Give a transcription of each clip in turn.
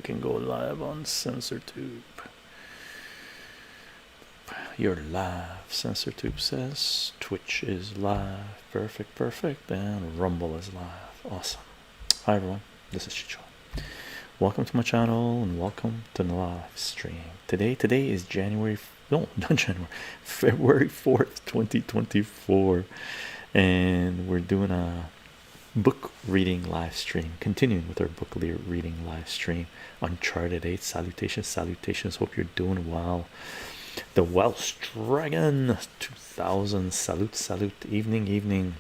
can go live on SensorTube. You're live. SensorTube says Twitch is live. Perfect, perfect. And Rumble is live. Awesome. Hi everyone, this is chycho. Welcome to my channel and welcome to the live stream. Today is January, no, not January, February 4th, 2024. And we're doing a book reading live stream, continuing with our book reading live stream. Uncharted 8. Salutations, hope you're doing well. The Welsh Dragon 2000, salute, evening.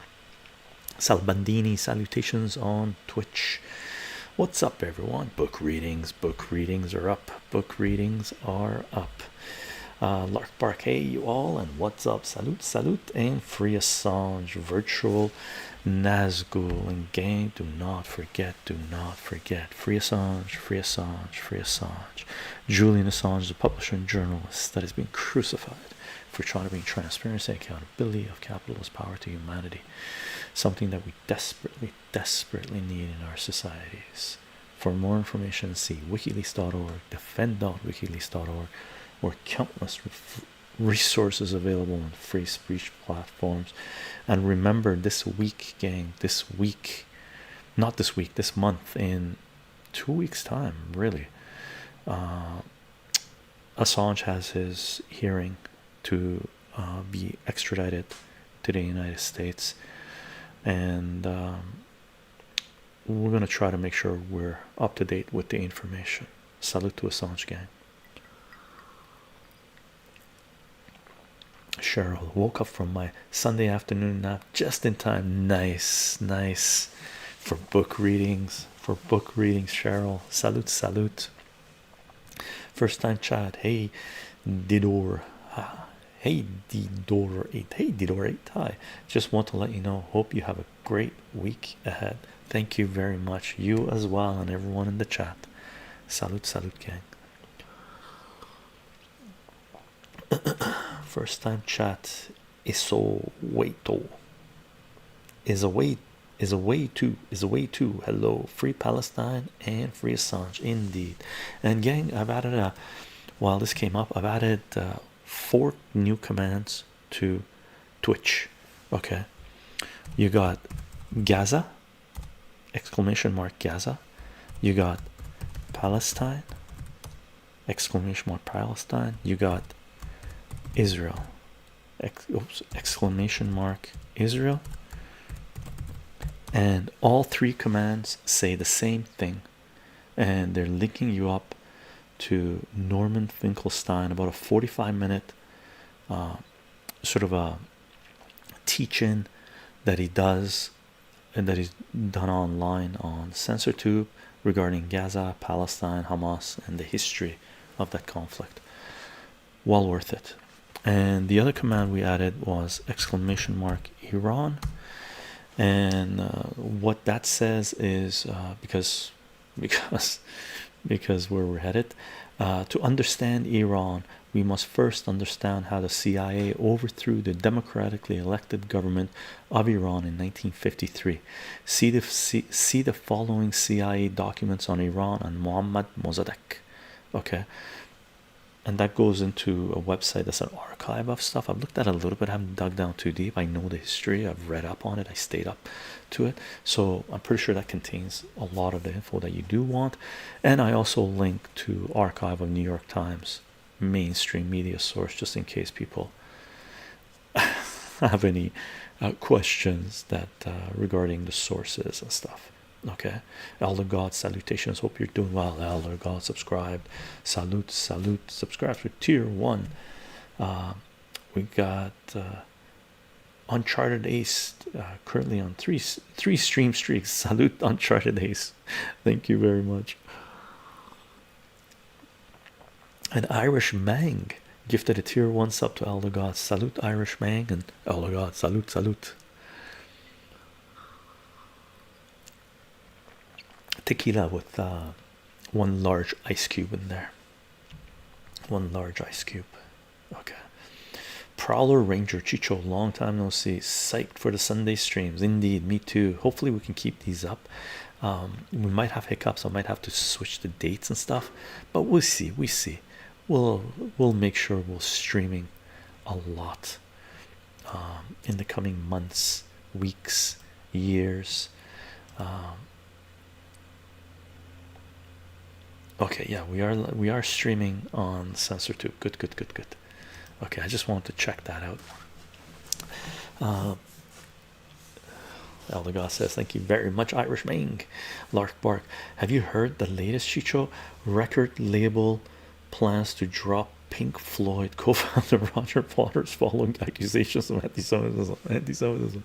Salbandini, salutations on Twitch. What's up everyone? Book readings are up. Lark Bark, hey you all, and what's up? Salute, and Free Assange, virtual Nazgul and gang, do not forget, Free Assange. Julian Assange, the publisher and journalist that has been crucified for trying to bring transparency and accountability of capitalist power to humanity, something that we desperately need in our societies. For more information, see wikileaks.org, defend.wikileaks.org, or countless resources available on free speech platforms. And remember, this week, gang, this month, in 2 weeks time, really, Assange has his hearing to be extradited to the United States, and we're going to try to make sure we're up to date with the information. Salute to Assange, gang. Cheryl, woke up from my Sunday afternoon nap just in time. Nice for book readings, Cheryl. Salute. First time chat. Hey Didor, hey Didor 8, hi. Just want to let you know, hope you have a great week ahead. Thank you very much, you as well, and everyone in the chat. Salute, gang. First time chat. Isowaito is a way too. Hello, free Palestine and free Assange, indeed. And gang, I've added while this came up, I've added 4 new commands to Twitch. Okay, you got Gaza, exclamation mark Gaza. You got Palestine, exclamation mark Palestine. You got Israel, exclamation mark Israel. And all 3 commands say the same thing, and they're linking you up to Norman Finkelstein, about a 45-minute sort of a teach-in that he does, and that he's done online on SensorTube regarding Gaza, Palestine, Hamas, and the history of that conflict. Well worth it. And the other command we added was exclamation mark Iran. And what that says is because where we're headed, to understand Iran, we must first understand how the CIA overthrew the democratically elected government of Iran in 1953. See the following CIA documents on Iran and Mohammad Mossadegh. Okay, and that goes into a website that's an archive of stuff. I've looked at it a little bit, I haven't dug down too deep. I know the history, I've read up on it, I stayed up to it, so I'm pretty sure that contains a lot of the info that you do want. And I also link to archive of New York Times, mainstream media source, just in case people have any questions that regarding the sources and stuff. Okay, Elder God, salutations, hope you're doing well. Elder God subscribed. Salute, subscribe for tier 1. We got Uncharted Ace, currently on three stream streaks. Salute Uncharted Ace, thank you very much. And Irish Mang gifted a tier 1 sub to Elder God. Salute Irish Mang, and Elder God, salute. Tequila with 1 large ice cube in there. 1 large ice cube. Okay. Prowler Ranger Chicho, long time no see. Psyched for the Sunday streams. Indeed, me too. Hopefully we can keep these up. We might have hiccups. I might have to switch the dates and stuff, but we'll see. We see. We'll make sure we're streaming a lot in the coming months, weeks, years. Okay, yeah, we are streaming on SensorTube. Good, good, good, good. Okay, I just wanted to check that out. Eldegoss says, thank you very much, Irish Ming. Lark Bark, have you heard the latest Chycho record label plans to drop Pink Floyd co-founder Roger Waters following accusations of anti-Semitism?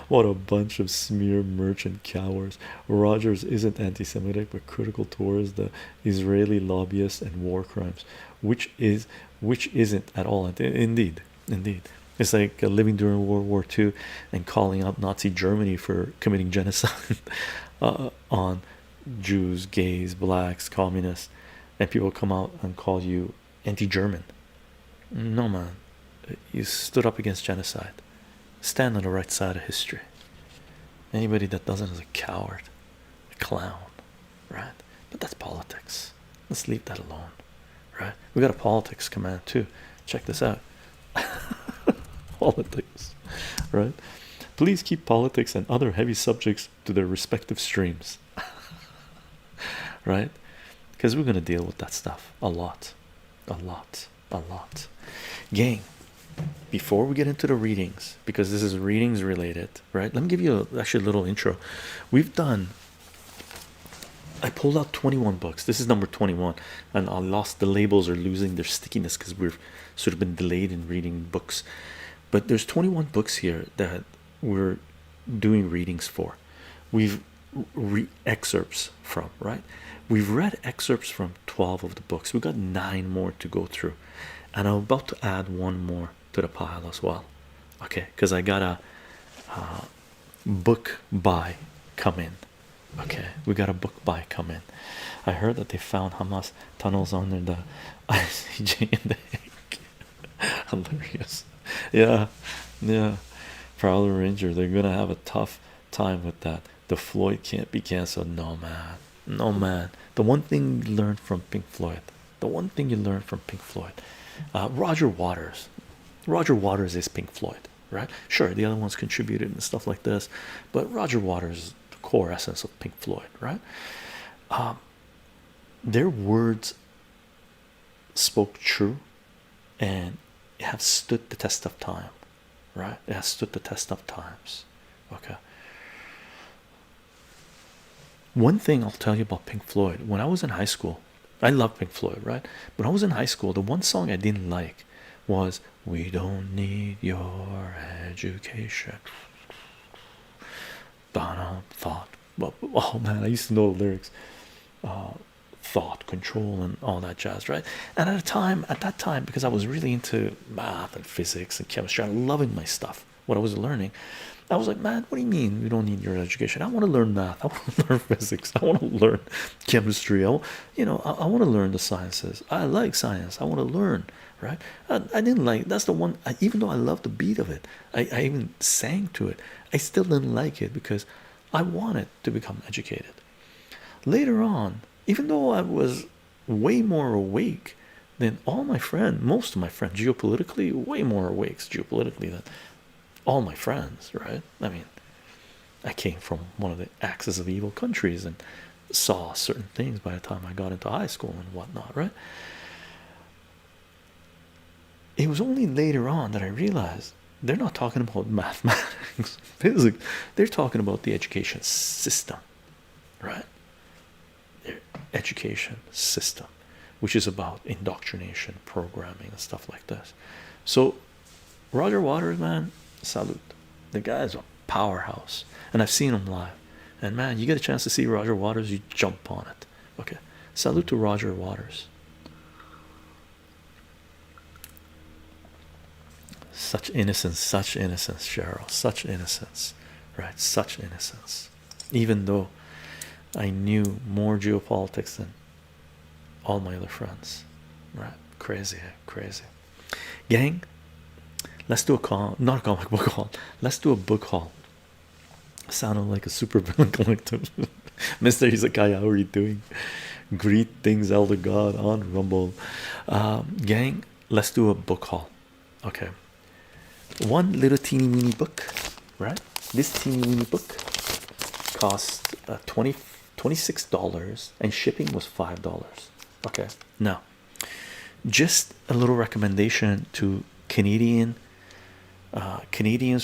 What a bunch of smear merchant cowards. Rogers isn't anti-Semitic but critical towards the Israeli lobbyists and war crimes, which isn't at all. Indeed, indeed. It's like living during World War II and calling out Nazi Germany for committing genocide on Jews, gays, blacks, communists, and people come out and call you anti-German. No, man, you stood up against genocide. Stand on the right side of history. Anybody that doesn't is a coward, a clown, right? But that's politics. Let's leave that alone, right? We got a politics command too. Check this out. Politics, right? Please keep politics and other heavy subjects to their respective streams. Right? Because we're going to deal with that stuff a lot. Gang, before we get into the readings, because this is readings related, right? Let me give you actually a little intro. I pulled out 21 books. This is number 21, and I lost the labels are losing their stickiness because we've sort of been delayed in reading books. But there's 21 books here that we're doing readings for. We've excerpts from, right? We've read excerpts from 12 of the books. We've got 9 more to go through, and I'm about to add one more to the pile as well. Okay, because I got a book buy come in. Okay, we got a book buy come in. I heard that they found Hamas tunnels under the ICJ in the Hague. Hilarious. Yeah. Prowler Ranger, they're gonna have a tough time with that. The Floyd can't be canceled. No, man. The one thing you learned from Pink Floyd, Roger Waters. Roger Waters is Pink Floyd, right? Sure, the other ones contributed and stuff like this, but Roger Waters is the core essence of Pink Floyd, right? Their words spoke true and have stood the test of time, right? It has stood the test of times. Okay. One thing I'll tell you about Pink Floyd, when I was in high school, I love Pink Floyd, right? When I was in high school, the one song I didn't like was "We Don't Need Your Education." Thought, oh man, I used to know the lyrics. Thought control and all that jazz, right? And at that time, because I was really into math and physics and chemistry, I'm loving my stuff, what I was learning. I was like, man, what do you mean you don't need your education? I want to learn math. I want to learn physics. I want to learn chemistry. I want to learn the sciences. I like science. I want to learn, right? I didn't like, that's the one, even though I love the beat of it, I even sang to it, I still didn't like it because I wanted to become educated. Later on, even though I was way more awake than most of my friends, geopolitically, way more awake geopolitically than all my friends, right? I mean, I came from one of the axis of evil countries and saw certain things by the time I got into high school and whatnot, right? It was only later on that I realized they're not talking about mathematics, physics, they're talking about the education system, right? Their education system, which is about indoctrination, programming, and stuff like this. So Roger Waters, man, salute. The guy is a powerhouse, and I've seen him live. And man, you get a chance to see Roger Waters, you jump on it. Okay, salute to Roger Waters. Such innocence, Cheryl, such innocence, right? Such innocence. Even though I knew more geopolitics than all my other friends, right? Crazy. Gang, Let's do not a comic book haul. Let's do a book haul. Sounded like a super villain collective. Mr. Izakaya, how are you doing? Greet things, Elder God on Rumble. Gang, let's do a book haul. Okay. One little teeny weeny book, right? This teeny weeny book cost $26 and shipping was $5. Okay. Now, just a little recommendation to Canadians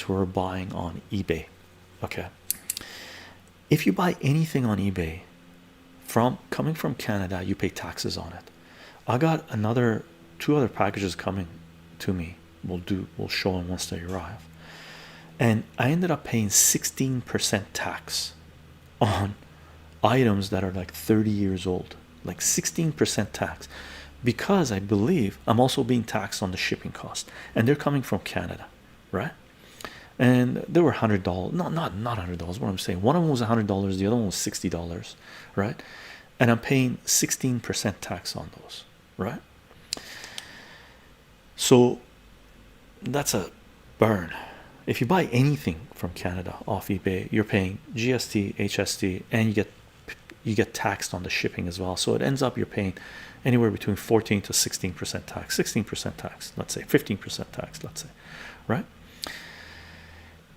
who are buying on eBay. Okay, if you buy anything on eBay coming from Canada, you pay taxes on it. I got two other packages coming to me. We'll show them once they arrive, and I ended up paying 16% tax on items that are like 30 years old, like 16% tax, because I believe I'm also being taxed on the shipping cost, and they're coming from Canada, right? And they were $100. Not $100. What I'm saying, one of them was $100, the other one was $60, right? And I'm paying 16% tax on those, right? So that's a burn. If you buy anything from Canada off eBay, you're paying GST, HST, and you get taxed on the shipping as well. So it ends up you're paying anywhere between 14 to 16% tax, 16% tax, let's say 15% tax, let's say, right?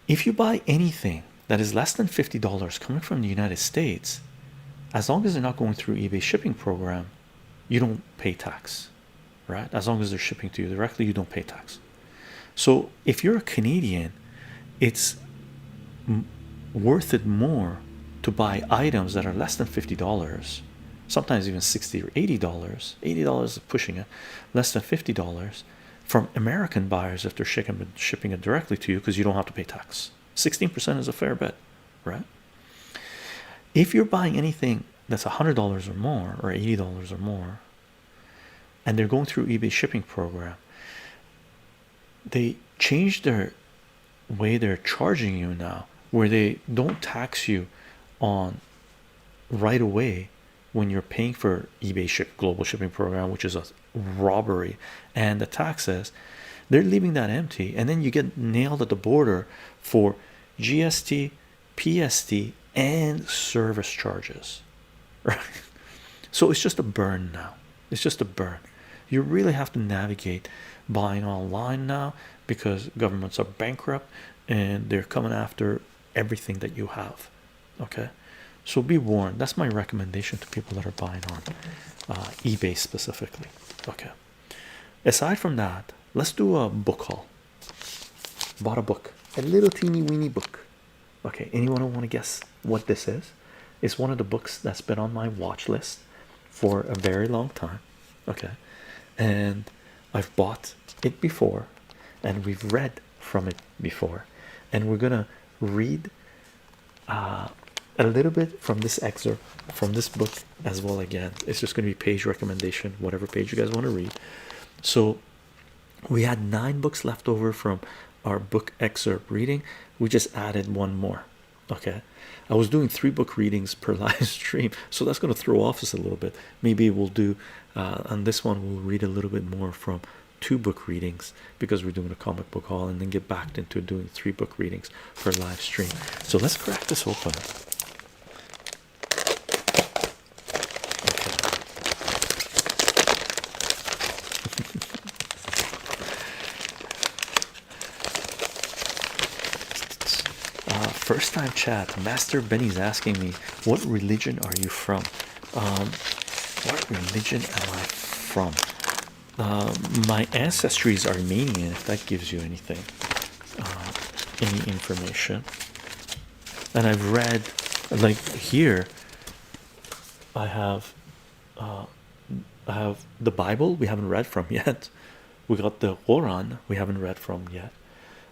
If you buy anything that is less than $50 coming from the United States, as long as they're not going through eBay shipping program, you don't pay tax, right? As long as they're shipping to you directly, you don't pay tax. So if you're a Canadian, it's worth it more to buy items that are less than $50, sometimes even $60 or $80. $80 is pushing it, less than $50, from American buyers if they're shipping it directly to you, because you don't have to pay tax. 16% is a fair bet, right? If you're buying anything that's $100 or more, or $80 or more, and they're going through eBay shipping program, they changed their way they're charging you now, where they don't tax you on right away when you're paying for eBay global shipping program, which is a robbery, and the taxes, they're leaving that empty, and then you get nailed at the border for GST, PST, and service charges, right? So it's just a burn now. It's just a burn. You really have to navigate buying online now, because governments are bankrupt and they're coming after everything that you have. Okay, so be warned. That's my recommendation to people that are buying on eBay specifically. Okay, aside from that, let's do a book haul. Bought a book, a little teeny weeny book. Okay, anyone want to guess what this is? It's one of the books that's been on my watch list for a very long time. Okay, and I've bought it before, and we've read from it before, and we're gonna read a little bit from this excerpt from this book as well. Again, it's just going to be page recommendation, whatever page you guys want to read. So we had 9 books left over from our book excerpt reading. We just added one more. Okay, I was doing 3 book readings per live stream, so that's going to throw off us a little bit. Maybe we'll do on this one, we'll read a little bit more from 2 book readings, because we're doing a comic book haul, and then get back into doing 3 book readings per live stream. So let's crack this open. First time chat, Master Benny's asking me, what religion are you from? What religion am I from? My ancestry is Armenian, if that gives you anything, any information. And I've read, like here, I have the Bible we haven't read from yet. We got the Quran we haven't read from yet.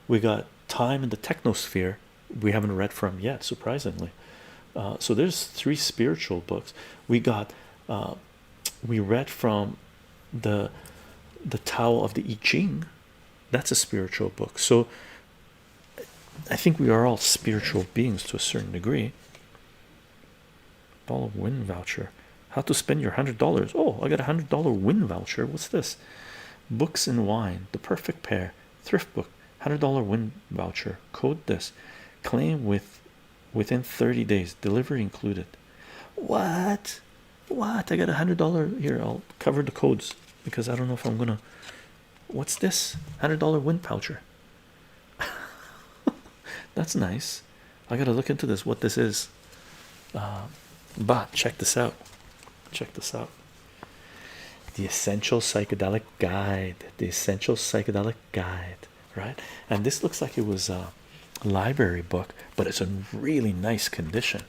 We got Time in the Technosphere we haven't read from yet, surprisingly. So there's 3 spiritual books. We got we read from the Tao of the I Ching. That's a spiritual book. So I think we are all spiritual beings to a certain degree. Ball of win voucher. How to spend your $100. Oh, I got a $100 win voucher. What's this? Books and Wine, The Perfect Pair, Thrift Book, $100 win voucher. Code this. Claim within 30 days. Delivery included. What? What? I got $100 here. I'll cover the codes because I don't know if I'm gonna. What's this? $100 win voucher. That's nice. I gotta look into this. What this is? But check this out. Check this out. The Essential Psychedelic Guide. The Essential Psychedelic Guide. Right? And this looks like it was a library book, but it's in really nice condition.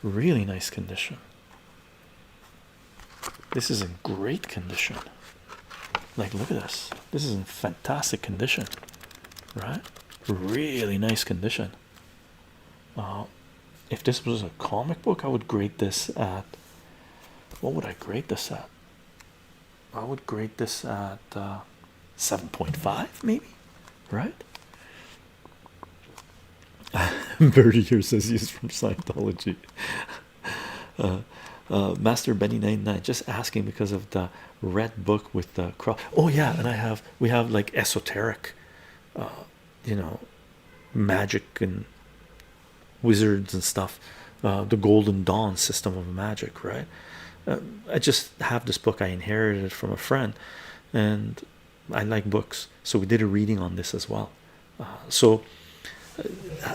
Really nice condition. This is in great condition. Like, look at this. This is in fantastic condition. Right? Really nice condition. If this was a comic book, I would grade this at, what would I grade this at? I would grade this at 7.5 maybe, right? Birdie here says he's from Scientology. Master Benny 99 just asking because of the red book with the cross. Oh yeah, and we have like esoteric, you know, magic and wizards and stuff, the Golden Dawn system of magic, right? I just have this book. I inherited it from a friend, and I like books, so we did a reading on this as well. So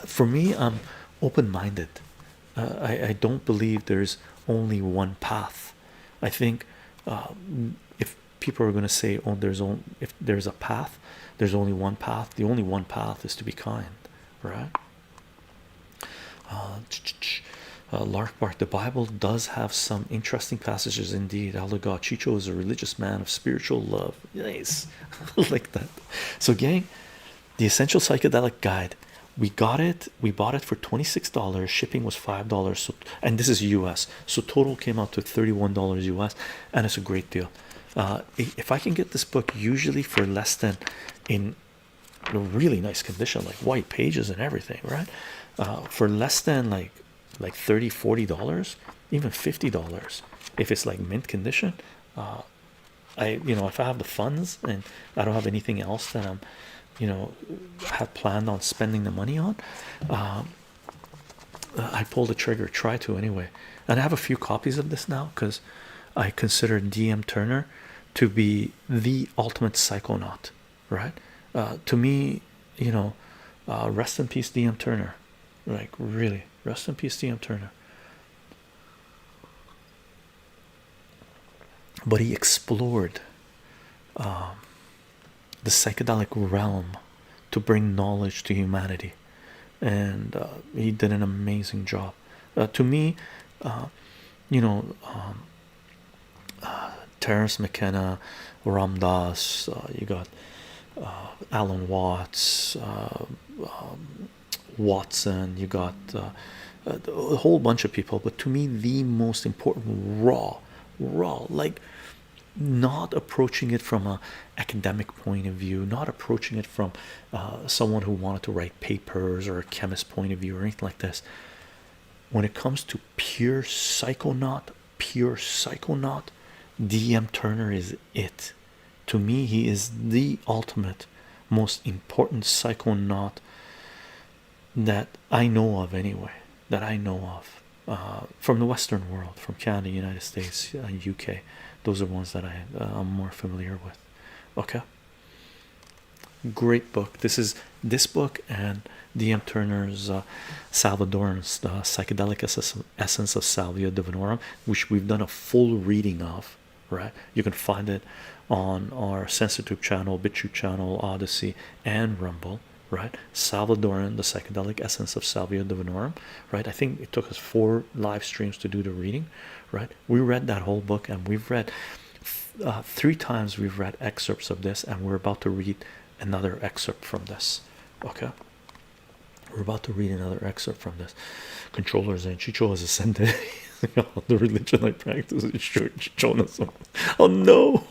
for me, I'm open-minded. I don't believe there's only one path. I think if people are going to say, oh, if there's a path, there's only one path. The only one path is to be kind, right? Lark Bark, the Bible does have some interesting passages indeed. Elder God, Chycho is a religious man of spiritual love. Nice. I like that. So gang, the Essential Psychedelic Guide, we bought it for $26. Shipping was $5. So, and this is US, so total came out to $31 US, and it's a great deal. If I can get this book usually for less than, in a really nice condition, like white pages and everything, right? For less than like $30-40, even $50, if it's like mint condition, if I have the funds and I don't have anything else that I'm, have planned on spending the money on, I pull the trigger, try to anyway. And I have a few copies of this now because I consider D.M.Turner to be the ultimate psychonaut, right? To me, rest in peace D.M.Turner. Like, really, rest in peace D.M.Turner. But he explored the psychedelic realm to bring knowledge to humanity, and he did an amazing job. To me, Terence McKenna, Ram Dass, you got Alan Watts, Watson, you got a whole bunch of people, but to me the most important, raw, like, not approaching it from a academic point of view, not approaching it from someone who wanted to write papers or a chemist point of view or anything like this. When it comes to pure psychonaut, D.M.Turner is it. To me, he is the ultimate, most important psychonaut that I know of anyway, from the Western world, from Canada, United States, UK. Those are ones that I'm more familiar with. Okay, great book. This book and D.M.Turner's Salvador's Psychedelic Essence of Salvia Divinorum, which we've done a full reading of, right? You can find it on our Sensitive channel, BitChute channel, Odyssey, and Rumble, right? Salvadoran, the Psychedelic Essence of Salvia Divinorum, right? I think it took us 4 live streams to do the reading, right? We read that whole book, and we've read 3 times. We've read excerpts of this, and we're about to read another excerpt from this. Okay, we're about to read another excerpt from this. Controllers and Chycho has ascended. The religion I practice is Chychonism. Oh no.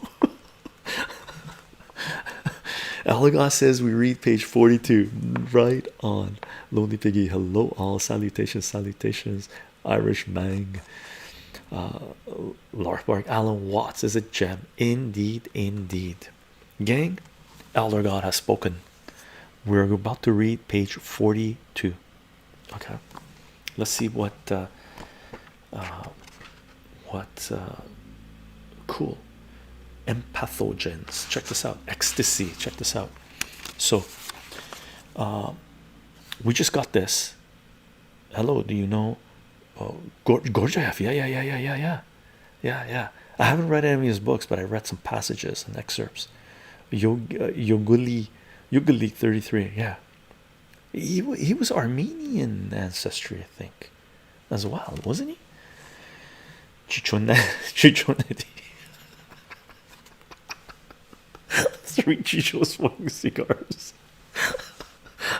Alagos says we read page 42. Right on. Lonely Piggy, hello all. Salutations. Irish Mang. Larkbark, Alan Watts is a gem. Indeed. Gang, Elder God has spoken. We're about to read page 42. Okay, let's see what cool. Empathogens, check this out. Ecstasy, check this out. So we just got this. Hello, do you know Gurdjieff? Yeah. I haven't read any of his books, but I read some passages and excerpts. Yoguli 33. Yeah, he was Armenian ancestry, I think, as well, wasn't he? Chichoneti. Three chichos smoking cigars.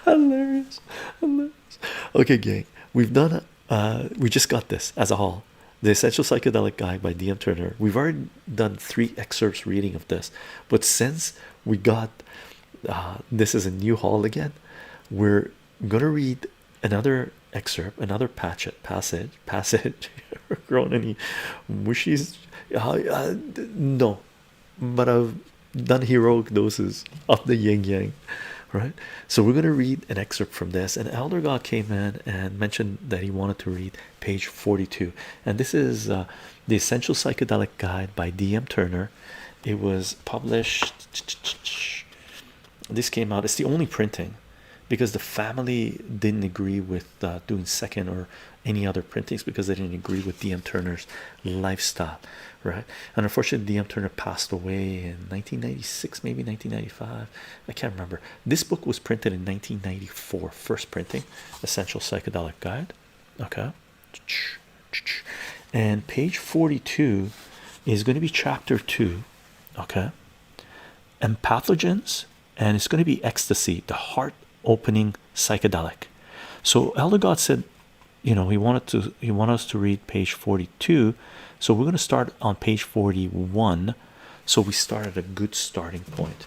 Hilarious. Okay, gang, we've done we just got this as a haul. The Essential Psychedelic Guide by D.M.Turner. We've already done 3 excerpts reading of this, but since we got this is a new haul again, we're gonna read another excerpt, another passage. Grown any wishes? No, but I've done heroic doses of the yin yang, right? So we're going to read an excerpt from this. And Elder God came in and mentioned that he wanted to read page 42, and this is the Essential Psychedelic Guide by D.M.Turner. It was published, this came out, it's the only printing because the family didn't agree with doing second or any other printings because they didn't agree with D.M.Turner's lifestyle, right? And unfortunately D.M.Turner passed away in 1996, maybe 1995, I can't remember. This book was printed in 1994, first printing, Essential Psychedelic Guide. Okay, and page 42 is going to be chapter 2. Okay, Empathogens, and it's going to be Ecstasy, the heart opening psychedelic. So Elder God said, you know, he wanted us to read page 42, so we're going to start on page 41. So we start at a good starting point.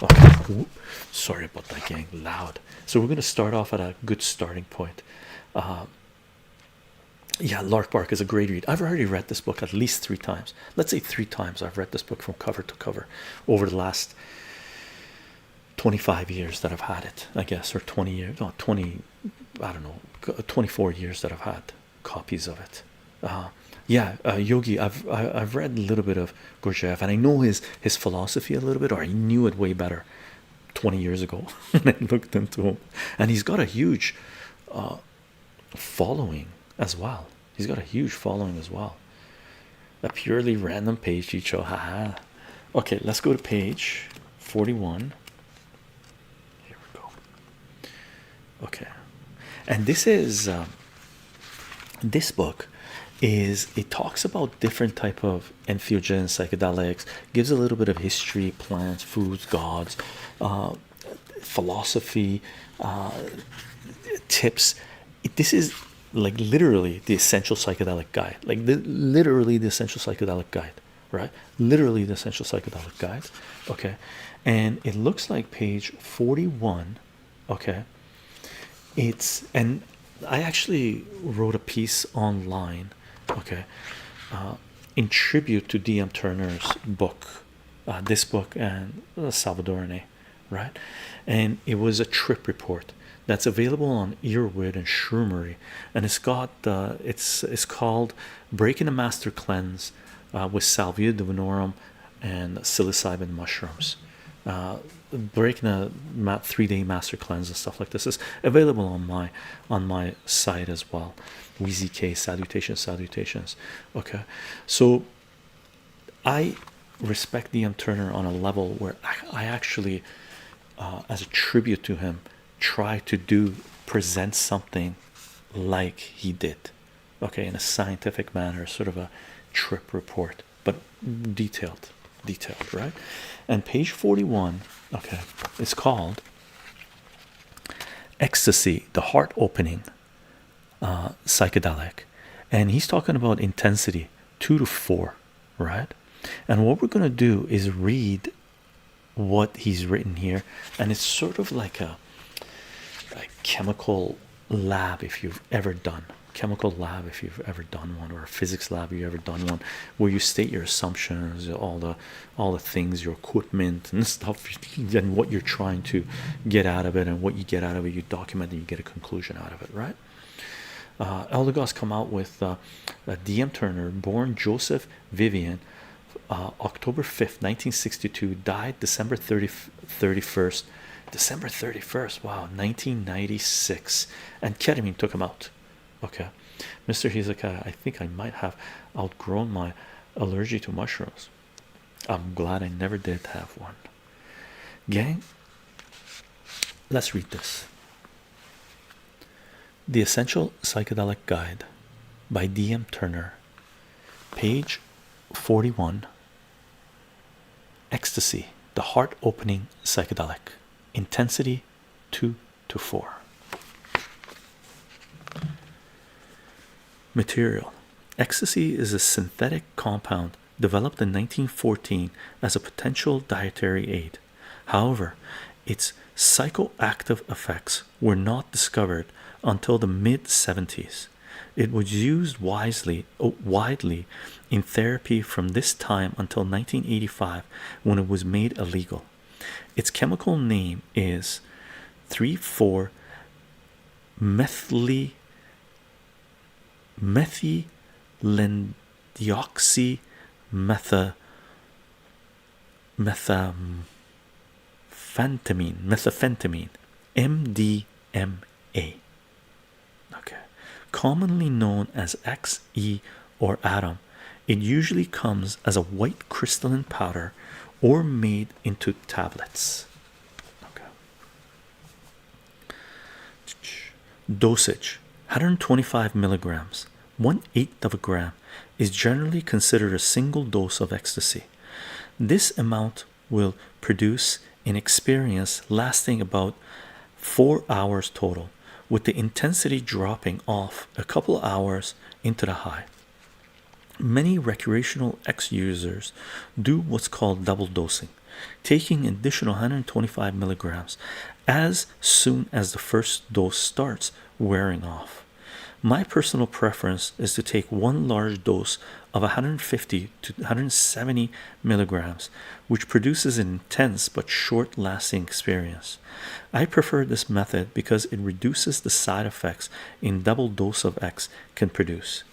Okay. Ooh, sorry about that, gang, loud. So we're going to start off at a good starting point. Yeah, Lark Bark is a great read. I've already read this book at least 3 times. Let's say 3 times I've read this book from cover to cover over the last 25 years that I've had it, I guess, or 20 years, no, 20, I don't know, 24 years that I've had copies of it. Yogi, I've read a little bit of Gurdjieff, and I know his philosophy a little bit, or I knew it way better 20 years ago when I looked into him. And he's got a huge following as well. He's got a huge following as well. A purely random page, Chicho. Haha. Okay, let's go to page 41. Here we go. Okay, and this is this book is, it talks about different type of entheogens, psychedelics, gives a little bit of history, plants, foods, gods, philosophy, tips. This is like literally the Essential Psychedelic Guide, like literally the Essential Psychedelic Guide, right? Literally the Essential Psychedelic Guide. Okay, and it looks like page 41. Okay, it's, and I actually wrote a piece online, okay, in tribute to D.M.Turner's book, this book and Salvadorne, right? And it was a trip report that's available on Earwood and Shroomery, and it's got it's called Breaking the Master Cleanse with Salvia divinorum and psilocybin mushrooms. Breaking a 3-day master cleanse and stuff like this is available on my site as well. Wheezy K, salutations. Okay, so I respect D.M.Turner on a level where I actually, as a tribute to him, try to present something like he did, okay, in a scientific manner, sort of a trip report, but detailed, right? And page 41, okay, it's called Ecstasy, the heart opening psychedelic, and he's talking about intensity 2 to 4, right? And what we're going to do is read what he's written here, and it's sort of like a chemical lab, if you've ever done chemical lab, if you've ever done one, or a physics lab if you've ever done one, where you state your assumptions, all the things, your equipment and stuff, and what you're trying to get out of it, and what you get out of it, you document and you get a conclusion out of it, right? Eldegoss come out with D.M. Turner, born Joseph Vivian, October 5th, 1962, died December 31st, wow, 1996, and ketamine took him out. Okay, Mr. Hezekiah, I think I might have outgrown my allergy to mushrooms. I'm glad I never did have one. Gang, let's read this. The Essential Psychedelic Guide by D.M. Turner, page 41. Ecstasy, the heart-opening psychedelic. Intensity 2 to 4. Material. Ecstasy is a synthetic compound developed in 1914 as a potential dietary aid. However, its psychoactive effects were not discovered until the mid-70s. It was used widely in therapy from this time until 1985, when it was made illegal. Its chemical name is 3,4-methylenedioxymethamphetamine, MDMA. Okay, commonly known as XE or atom. It usually comes as a white crystalline powder or made into tablets. Okay. Dosage: 125 milligrams, 1/8 of a gram, is generally considered a single dose of ecstasy. This amount will produce an experience lasting about 4 hours total, with the intensity dropping off a couple hours into the high. Many recreational X users do what's called double dosing, taking additional 125 milligrams as soon as the first dose starts wearing off. My personal preference is to take one large dose of 150 to 170 milligrams, which produces an intense but short-lasting experience. I prefer this method because it reduces the side effects a double dose of X can produce.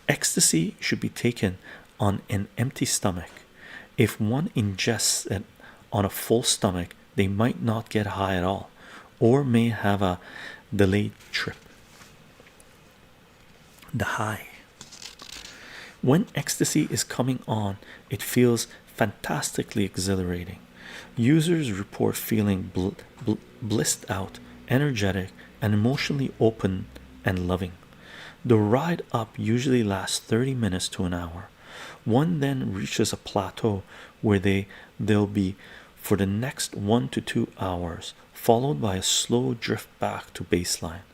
Ecstasy should be taken on an empty stomach. If one ingests it on a full stomach, they might not get high at all, or may have a delayed trip. The high. When ecstasy is coming on, it feels fantastically exhilarating. Users report feeling blissed out, energetic, and emotionally open and loving. The ride up usually lasts 30 minutes to an hour. One then reaches a plateau where they'll be for the next 1 to 2 hours, followed by a slow drift back to baseline.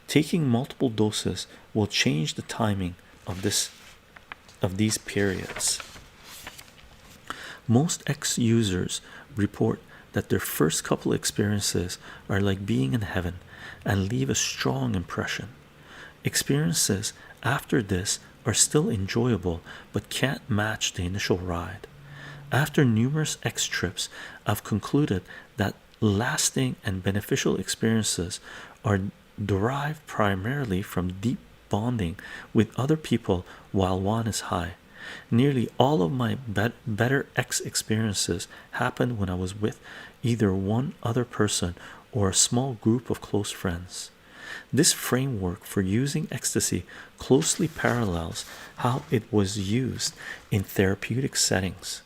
Taking multiple doses will change the timing of these periods. Most ex-users report that their first couple experiences are like being in heaven and leave a strong impression. Experiences after this are still enjoyable but can't match the initial ride. After numerous X trips, I've concluded that lasting and beneficial experiences are derived primarily from deep bonding with other people while one is high. Nearly all of my better X experiences happened when I was with either one other person or a small group of close friends. This framework for using ecstasy closely parallels how it was used in therapeutic settings.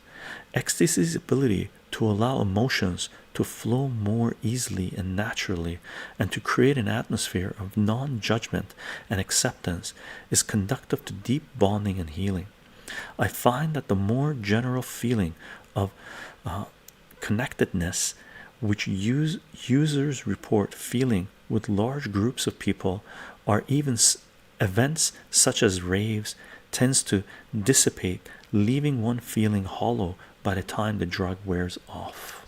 Ecstasy's ability to allow emotions to flow more easily and naturally, and to create an atmosphere of non-judgment and acceptance, is conducive to deep bonding and healing. I find that the more general feeling of connectedness which users report feeling with large groups of people, or even events such as raves, tends to dissipate, leaving one feeling hollow by the time the drug wears off.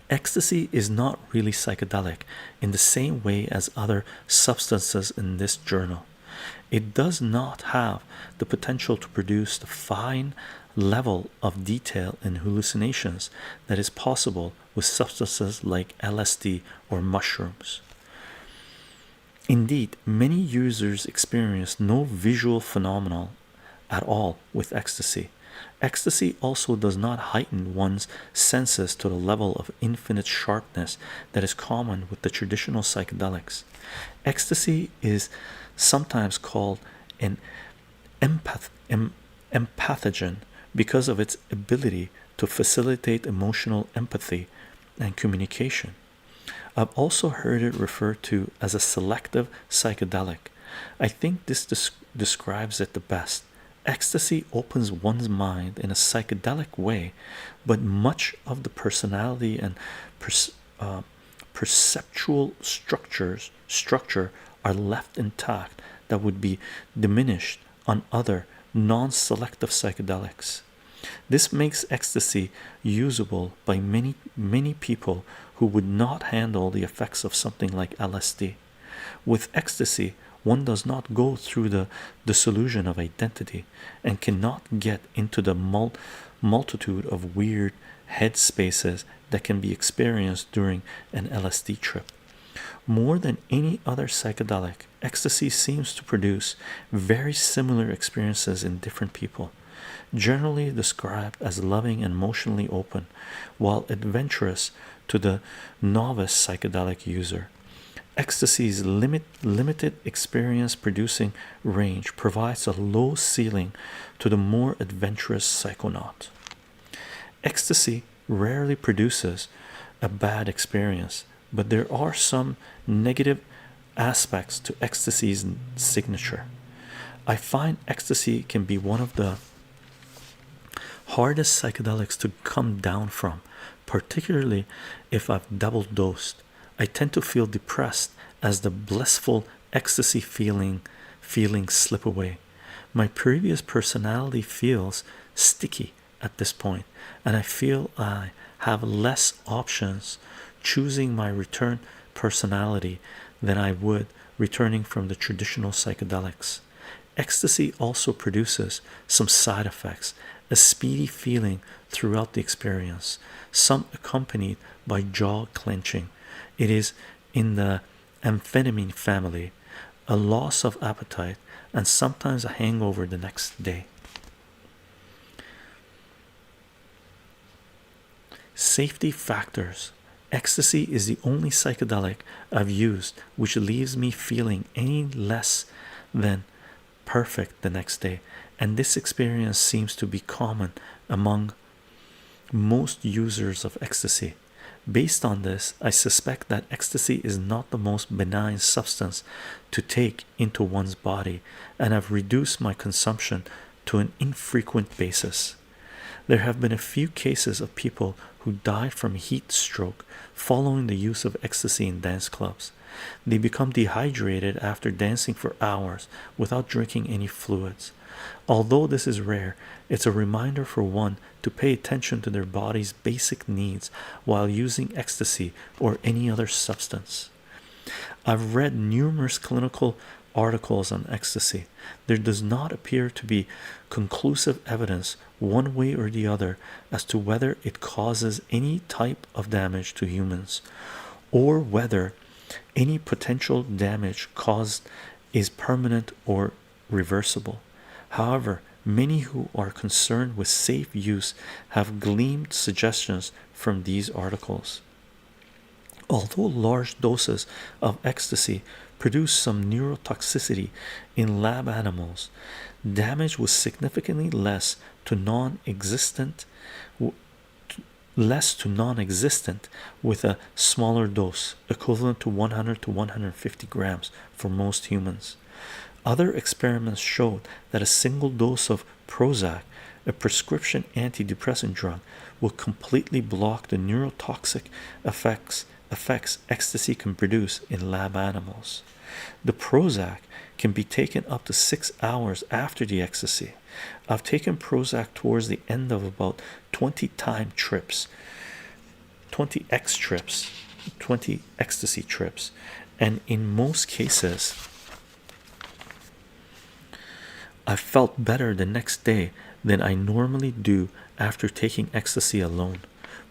Ecstasy is not really psychedelic in the same way as other substances in this journal. It does not have the potential to produce the fine level of detail in hallucinations that is possible with substances like LSD or mushrooms. Indeed, many users experience no visual phenomenon at all with ecstasy. Ecstasy also does not heighten one's senses to the level of infinite sharpness that is common with the traditional psychedelics. Ecstasy is sometimes called an empathogen because of its ability to facilitate emotional empathy and communication. I've also heard it referred to as a selective psychedelic. I think this describes it the best. Ecstasy opens one's mind in a psychedelic way, but much of the personality and perceptual structure are left intact that would be diminished on other non-selective psychedelics. This makes ecstasy usable by many people who would not handle the effects of something like LSD. With ecstasy, one does not go through the dissolution of identity and cannot get into the multitude of weird head spaces that can be experienced during an LSD trip. More than any other psychedelic, ecstasy seems to produce very similar experiences in different people, generally described as loving and emotionally open, while adventurous to the novice psychedelic user. Ecstasy's limited experience producing range provides a low ceiling to the more adventurous psychonaut. Ecstasy rarely produces a bad experience, but there are some negative aspects to ecstasy's signature. I find ecstasy can be one of the hardest psychedelics to come down from, particularly if I've double dosed. I tend to feel depressed as the blissful ecstasy feelings slip away. My previous personality feels sticky at this point, and I feel I have less options choosing my return personality than I would returning from the traditional psychedelics. Ecstasy also produces some side effects, a speedy feeling throughout the experience, some accompanied by jaw clenching. It is in the amphetamine family, a loss of appetite, and sometimes a hangover the next day. Safety factors. Ecstasy is the only psychedelic I've used which leaves me feeling any less than perfect the next day, and this experience seems to be common among most users of ecstasy. Based on this, I suspect that ecstasy is not the most benign substance to take into one's body, and have reduced my consumption to an infrequent basis. There have been a few cases of people who died from heat stroke following the use of ecstasy in dance clubs. They become dehydrated after dancing for hours without drinking any fluids. Although this is rare, it's a reminder for one to pay attention to their body's basic needs while using ecstasy or any other substance. I've read numerous clinical articles on ecstasy. There does not appear to be conclusive evidence one way or the other as to whether it causes any type of damage to humans, or whether any potential damage caused is permanent or reversible. However, many who are concerned with safe use have gleaned suggestions from these articles. Although large doses of ecstasy produce some neurotoxicity in lab animals, damage was significantly less to non-existent with a smaller dose, equivalent to 100 to 150 grams for most humans. Other experiments showed that a single dose of Prozac, a prescription antidepressant drug, will completely block the neurotoxic effects ecstasy can produce in lab animals. The Prozac can be taken up to 6 hours after the ecstasy. I've taken Prozac towards the end of about 20 time trips 20 X trips, 20 ecstasy trips, and in most cases I felt better the next day than I normally do after taking ecstasy alone.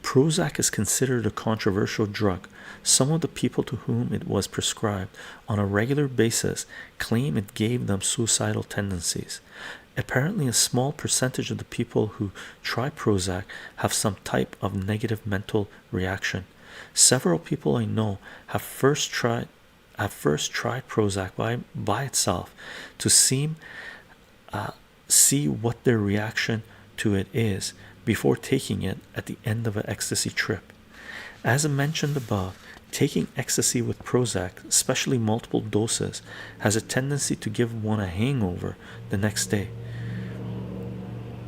Prozac is considered a controversial drug. Some of the people to whom it was prescribed on a regular basis claim it gave them suicidal tendencies. Apparently, a small percentage of the people who try Prozac have some type of negative mental reaction. Several people I know have first tried Prozac by itself to see what their reaction to it is before taking it at the end of an ecstasy trip. As I mentioned above, taking ecstasy with Prozac, especially multiple doses, has a tendency to give one a hangover the next day.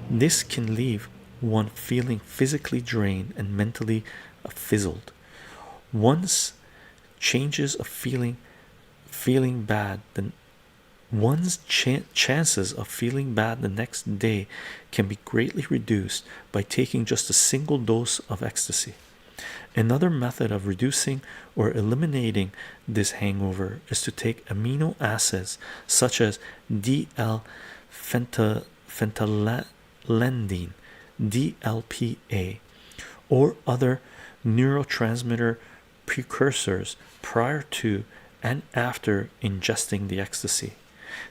This can leave one feeling physically drained and mentally fizzled. One's changes of feeling bad then One's chances of feeling bad the next day can be greatly reduced by taking just a single dose of ecstasy. Another method of reducing or eliminating this hangover is to take amino acids such as DL-phentylenediene, DLPA, or other neurotransmitter precursors prior to and after ingesting the ecstasy.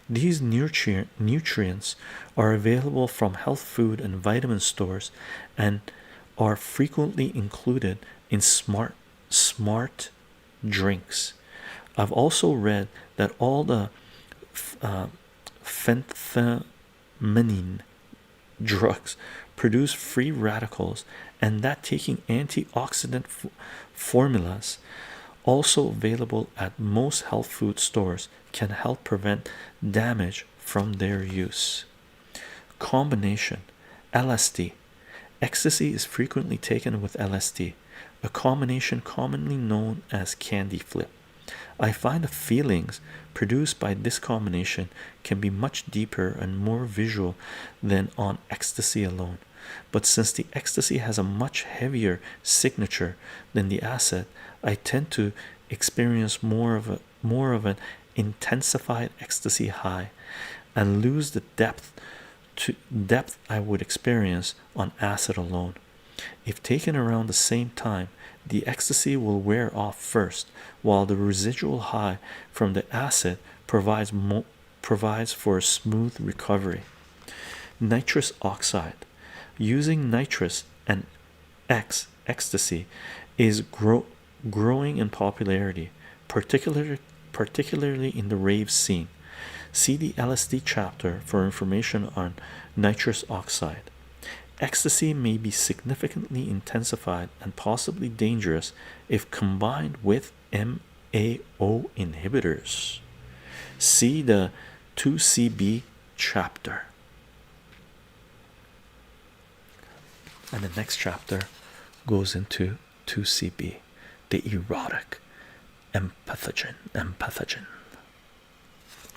These nutrients are available from health food and vitamin stores and are frequently included in smart drinks. I've also read that all the phentermine drugs produce free radicals, and that taking antioxidant formulas also available at most health food stores can help prevent damage from their use. Combination: LSD. Ecstasy is frequently taken with LSD, a combination commonly known as candy flip. I find the feelings produced by this combination can be much deeper and more visual than on ecstasy alone. But since the ecstasy has a much heavier signature than the acid, I tend to experience more of an intensified ecstasy high and lose the depth I would experience on acid alone. If taken around the same time, the ecstasy will wear off first, while the residual high from the acid provides for a smooth recovery. Nitrous oxide. Using nitrous and ecstasy is growing in popularity, particularly in the rave scene. See the LSD chapter for information on nitrous oxide. Ecstasy may be significantly intensified and possibly dangerous if combined with MAO inhibitors. See the 2CB chapter. And the next chapter goes into 2CB, the erotic empathogen.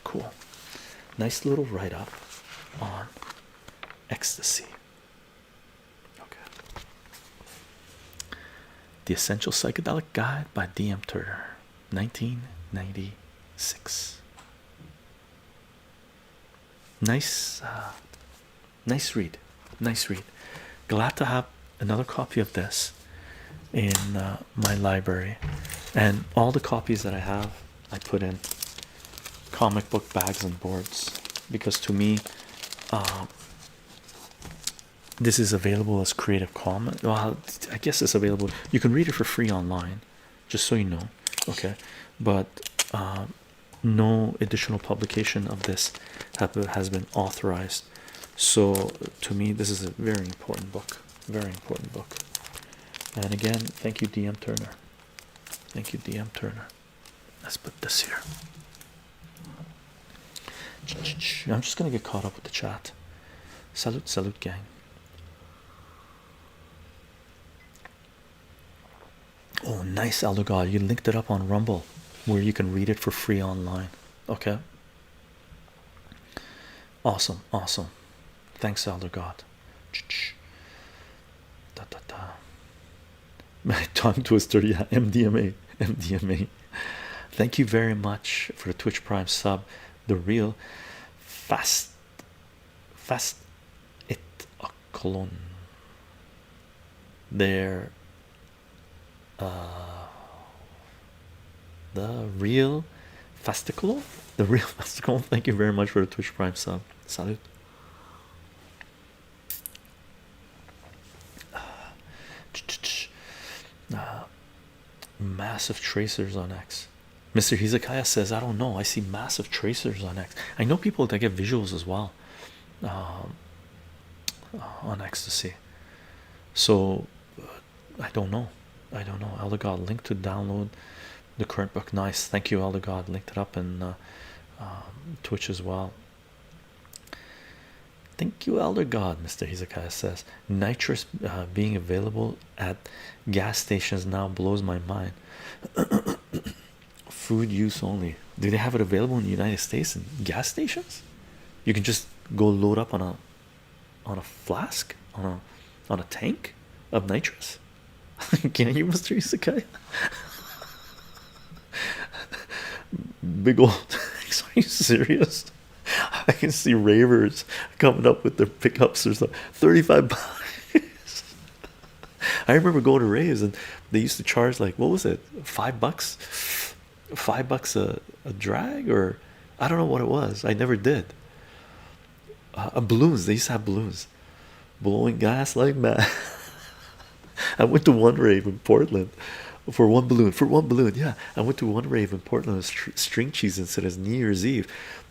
Cool. Nice little write-up on ecstasy. Okay. The Essential Psychedelic Guide by D.M.Turner, 1996. Nice read. Glad to have another copy of this in my library, and all the copies that I have I put in comic book bags and boards, because to me this is available as Creative Commons. Well, I guess it's available, you can read it for free online, just so you know. Okay, but no additional publication of this has been authorized. So to me this is a very important book, and again, thank you D.M.Turner. Let's put this here. I'm just gonna get caught up with the chat. Salute gang. Oh, nice, Elder God, you linked it up on Rumble where you can read it for free online. Okay, awesome. Thanks, Elder God. Tongue twister, yeah. MDMA, MDMA. Thank you very much for the Twitch Prime sub. The real fast it a clone. There, the real fastical, the real fastical. Thank you very much for the Twitch Prime sub. Salute. Massive tracers on X. Mr. Hizakaya says, I don't know. I see massive tracers on X. I know people that get visuals as well on Ecstasy. So I don't know. I don't know. Elder God, link to download the current book. Nice. Thank you, Elder God. Linked it up in Twitch as well. Thank you, Elder God. Mr. Hizakaya says, nitrous being available at gas stations now blows my mind. Food use only. Do they have it available in the United States in gas stations? You can just go load up on a flask, on a tank of nitrous. Can you, Mr. Hizakaya? Big old. Are you serious? I can see ravers coming up with their pickups or something. 35 bucks. I remember going to raves and they used to charge like, what was it, $5? $5 a drag, or I don't know what it was. I never did. Balloons. They used to have balloons blowing gas like mad. I went to one rave in Portland for one balloon. Yeah, I went to one rave in Portland. It was string cheese instead of New Year's Eve,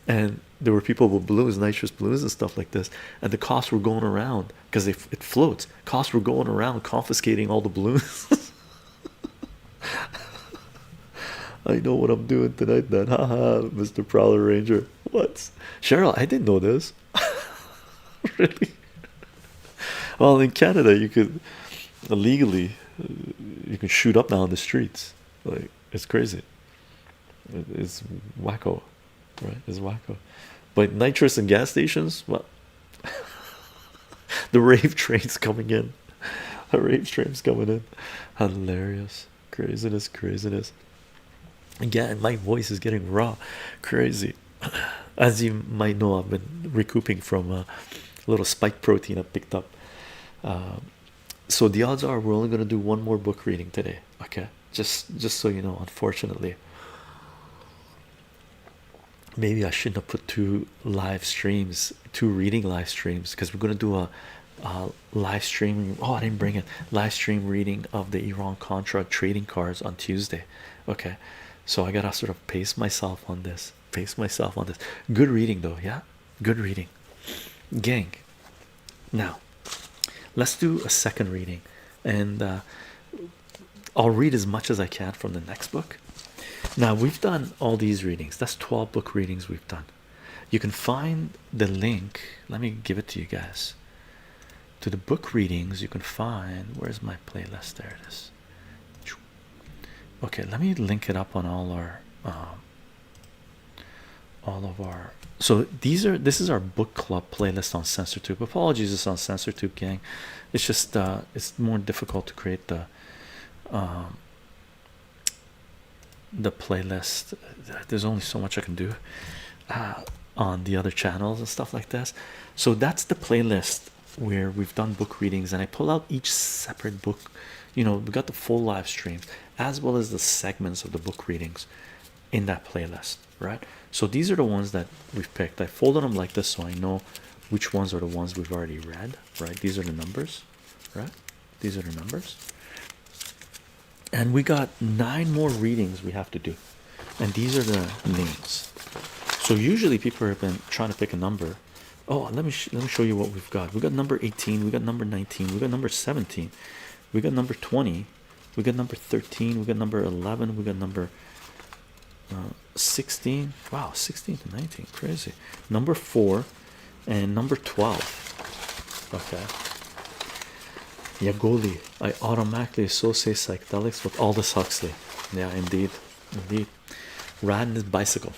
and there were people with balloons, nitrous balloons and stuff like this, and the cops were going around because it floats. Cops were going around confiscating all the balloons. I know what I'm doing tonight then. Haha, Mr. Prowler Ranger. What? Cheryl, I didn't know this. Really? Well, in Canada you could illegally you can shoot up now on the streets. Like, it's crazy. It's wacko, right? It's wacko. But nitrous and gas stations, well, the rave train's coming in. The rave train's coming in. Hilarious. Craziness, craziness. Again, my voice is getting raw. Crazy. As you might know, I've been recouping from a little spike protein I picked up. So the odds are we're only going to do one more book reading today. Okay, just so you know. Unfortunately, maybe I shouldn't have put two reading live streams, because we're going to do a live stream. Oh, I didn't bring it. Live stream reading of the Iran-Contra trading cards on Tuesday. Okay, so I gotta sort of pace myself on this. Good reading though. Yeah, good reading, gang. Now let's do a second reading, and I'll read as much as I can from the next book. Now we've done all these readings. That's 12 book readings we've done. You can find the link. Let me give it to you guys. To the book readings, you can find, where's my playlist? There it is. Okay, let me link it up on all of our. So this is our book club playlist on CensorTube. Apologies, it's on CensorTube, gang. It's just it's more difficult to create the playlist. There's only so much I can do on the other channels and stuff like this. So that's the playlist where we've done book readings, and I pull out each separate book. You know, we got the full live streams as well as the segments of the book readings in that playlist, right? So these are the ones that we've picked. I folded them like this so I know which ones are the ones we've already read, right? These are the numbers, right? These are the numbers. And we got 9 more readings we have to do, and these are the names. So usually people have been trying to pick a number. Oh, let me show you what we've got. We got number 18, we got number 19, we got number 17, we got number 20, we got number 13, we got number 11, we got number 16. Wow, 16 to 19, crazy. Number 4 and number 12. Okay. Yagoli. I automatically associate psychedelics with Aldous Huxley. Yeah, indeed. Rad in his bicycle.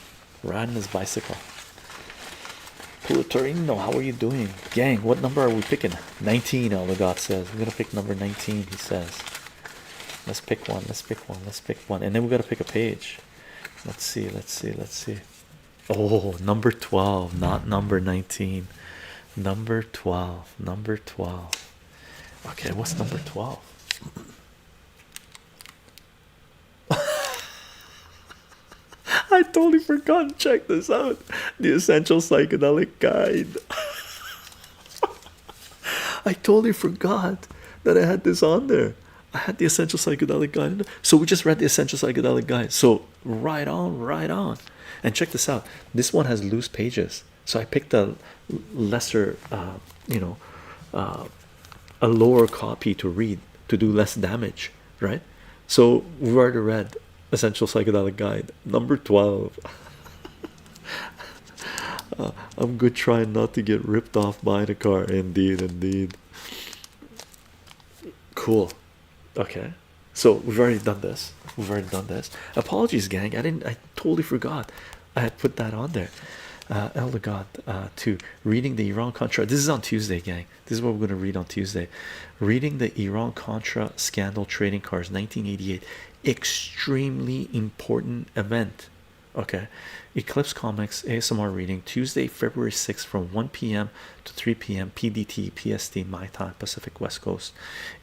Pulatorino, how are you doing? Gang, what number are we picking? 19, Elder God says. We're gonna pick number 19, he says. Let's pick one. Let's pick one. Let's pick one. And then we got to pick a page. Let's see. Let's see. Let's see. Oh, number 12, not number 19. Number 12. Number 12. Okay, what's number 12? I totally forgot. Check this out. The Essential Psychedelic Guide. I totally forgot that I had this on there. I had the Essential Psychedelic Guide. So we just read the Essential Psychedelic Guide. So right on, right on. And check this out. This one has loose pages. So I picked a lesser, you know, a lower copy to read to do less damage, right? So we've already read Essential Psychedelic Guide, number 12. I'm good trying not to get ripped off by the car. Indeed, indeed. Cool. Okay, so we've already done this. We've already done this. Apologies, gang. I totally forgot. I had put that on there. Elder God, to reading the Iran Contra. This is on Tuesday, gang. This is what we're going to read on Tuesday. Reading the Iran Contra scandal trading cards, 1988. Extremely important event. Okay, Eclipse Comics ASMR reading Tuesday, February 6th from 1 p.m. to 3 p.m. PDT, PST, my time, Pacific West Coast.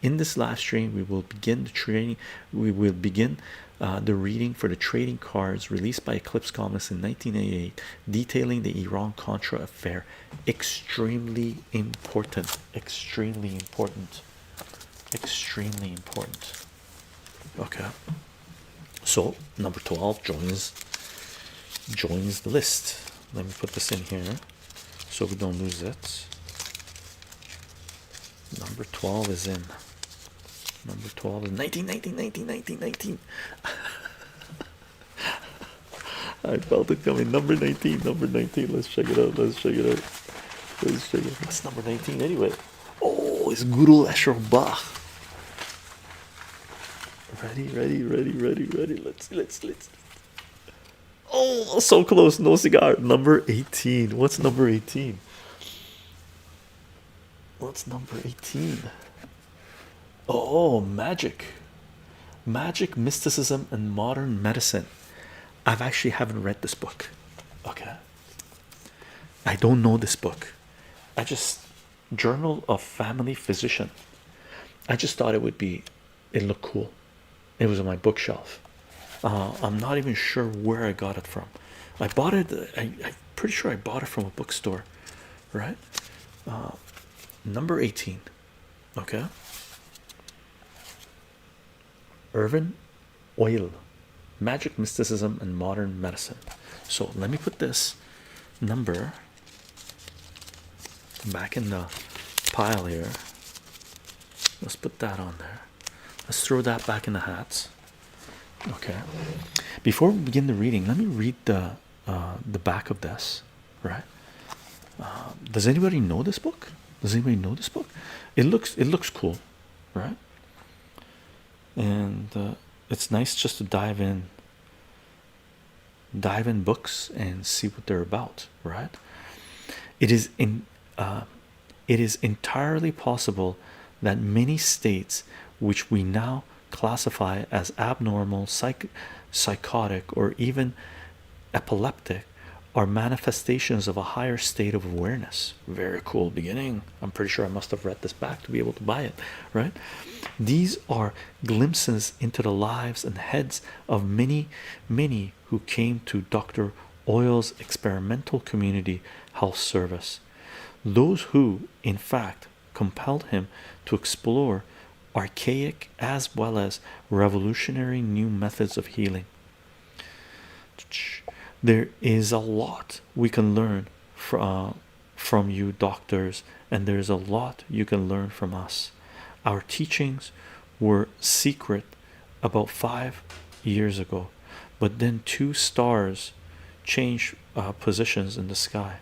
In this live stream, we will begin the training. We will begin the reading for the trading cards released by Eclipse Comics in 1988, detailing the Iran Contra affair. Extremely important. Extremely important. Extremely important. Okay, so number 12 joins the list. Let me put this in here so we don't lose it. Number 12 is in. Number 12 is 19. I felt it coming. Number 19. Number 19. Let's check it out. Let's check it out. Let's check it out. What's number 19 anyway? Oh, it's Guru Ashraf Bach. Ready. Let's. Oh, so close. No cigar. Number 18. What's number 18? What's number 18? Oh, magic, mysticism, and modern medicine. I've actually haven't read this book. Okay, I don't know this book. I just Journal of Family Physician. I just thought it looked cool. It was on my bookshelf. I'm not even sure where I got it from. I bought it. I'm pretty sure I bought it from a bookstore, right? Number 18. Okay. Irving, Oyle, Magic, Mysticism, and Modern Medicine. So let me put this number back in the pile here. Let's put that on there. Let's throw that back in the hats. Okay. Before we begin the reading, let me read the back of this. Right? Does anybody know this book? Does anybody know this book? It looks cool, right? And it's nice just to dive in books and see what they're about, right? It is entirely possible that many states which we now classify as abnormal, psychotic, or even epileptic are manifestations of a higher state of awareness. Very cool beginning. I'm pretty sure I must have read this back to be able to buy it, right? These are glimpses into the lives and heads of many who came to Dr. Oyle's experimental community health service. Those who, in fact, compelled him to explore archaic as well as revolutionary new methods of healing. There is a lot we can learn from you doctors, and there's a lot you can learn from us. Our teachings were secret about 5 years ago, but then 2 stars changed positions in the sky.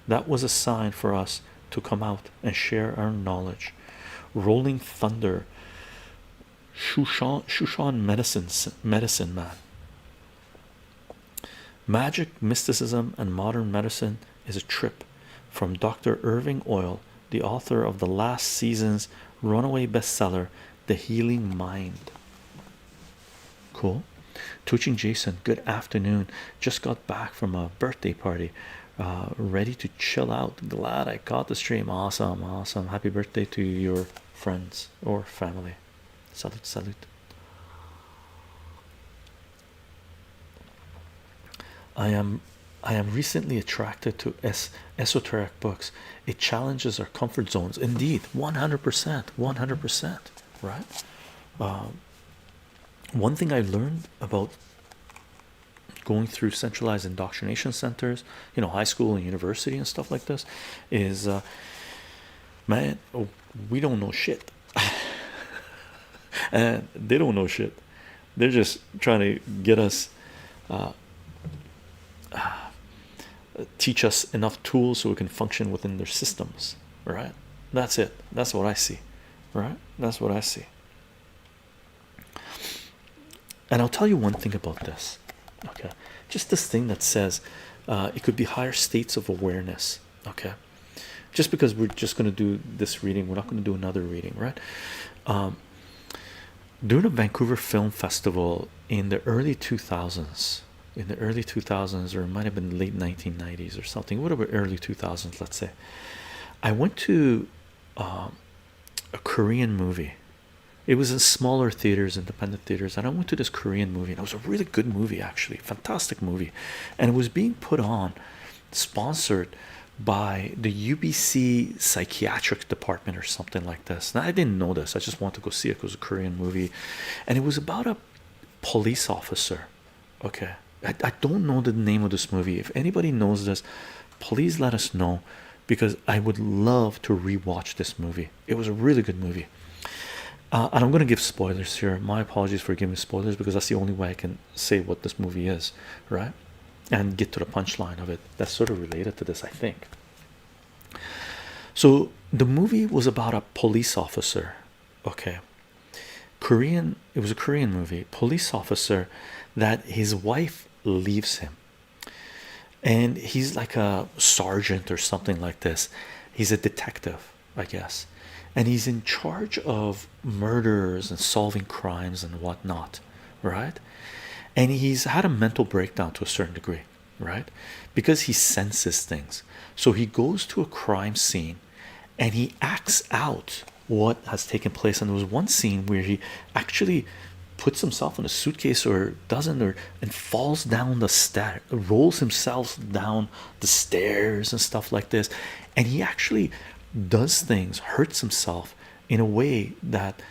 That was a sign for us to come out and share our knowledge. Rolling thunder, Shushan medicine man. Magic, Mysticism, and Modern Medicine is a trip from Dr. Irving Oyle, the author of the last season's runaway bestseller, The Healing Mind. Cool. Twitching Jason, good afternoon. Just got back from a birthday party. Ready to chill out. Glad I caught the stream. Awesome, awesome. Happy birthday to your friends or family. Salute, salute. I am recently attracted to esoteric books. It challenges our comfort zones. Indeed, 100%, 100%, right? One thing I learned about going through centralized indoctrination centers, high school and university and stuff like this, is man, we don't know shit. And they don't know shit. They're just trying to get us, teach us enough tools so we can function within their systems, right? That's it. That's what I see, right? That's what I see. And I'll tell you one thing about this, okay? Just this thing that says it could be higher states of awareness, okay? Just because we're just going to do this reading, we're not going to do another reading, right? During a Vancouver Film Festival in the early 2000s, or it might have been late 1990s or something, whatever, early 2000s, let's say, I went to a Korean movie. It was in smaller theaters, independent theaters, and I went to this Korean movie, and it was a really good movie, actually, fantastic movie, and it was being put on, sponsored by the UBC psychiatric department or something like this. Now, I didn't know this. I just wanted to go see it. It was a Korean movie, and it was about a police officer. Okay, I don't know the name of this movie. If anybody knows this, please let us know, because I would love to rewatch this movie. It was a really good movie. And I'm going to give spoilers here. My apologies for giving spoilers, because that's the only way I can say what this movie is, right? And get to the punchline of it. That's sort of related to this, I think. So the movie was about a police officer, okay? It was a Korean movie. Police officer that his wife leaves him. And he's like a sergeant or something like this. He's a detective, I guess. And he's in charge of murders and solving crimes and whatnot, right? And he's had a mental breakdown to a certain degree, right? Because he senses things. So he goes to a crime scene and he acts out what has taken place. And there was one scene where he actually puts himself in a suitcase, or doesn't, and falls down the stair, rolls himself down the stairs and stuff like this. And he actually does things, hurts himself in a way that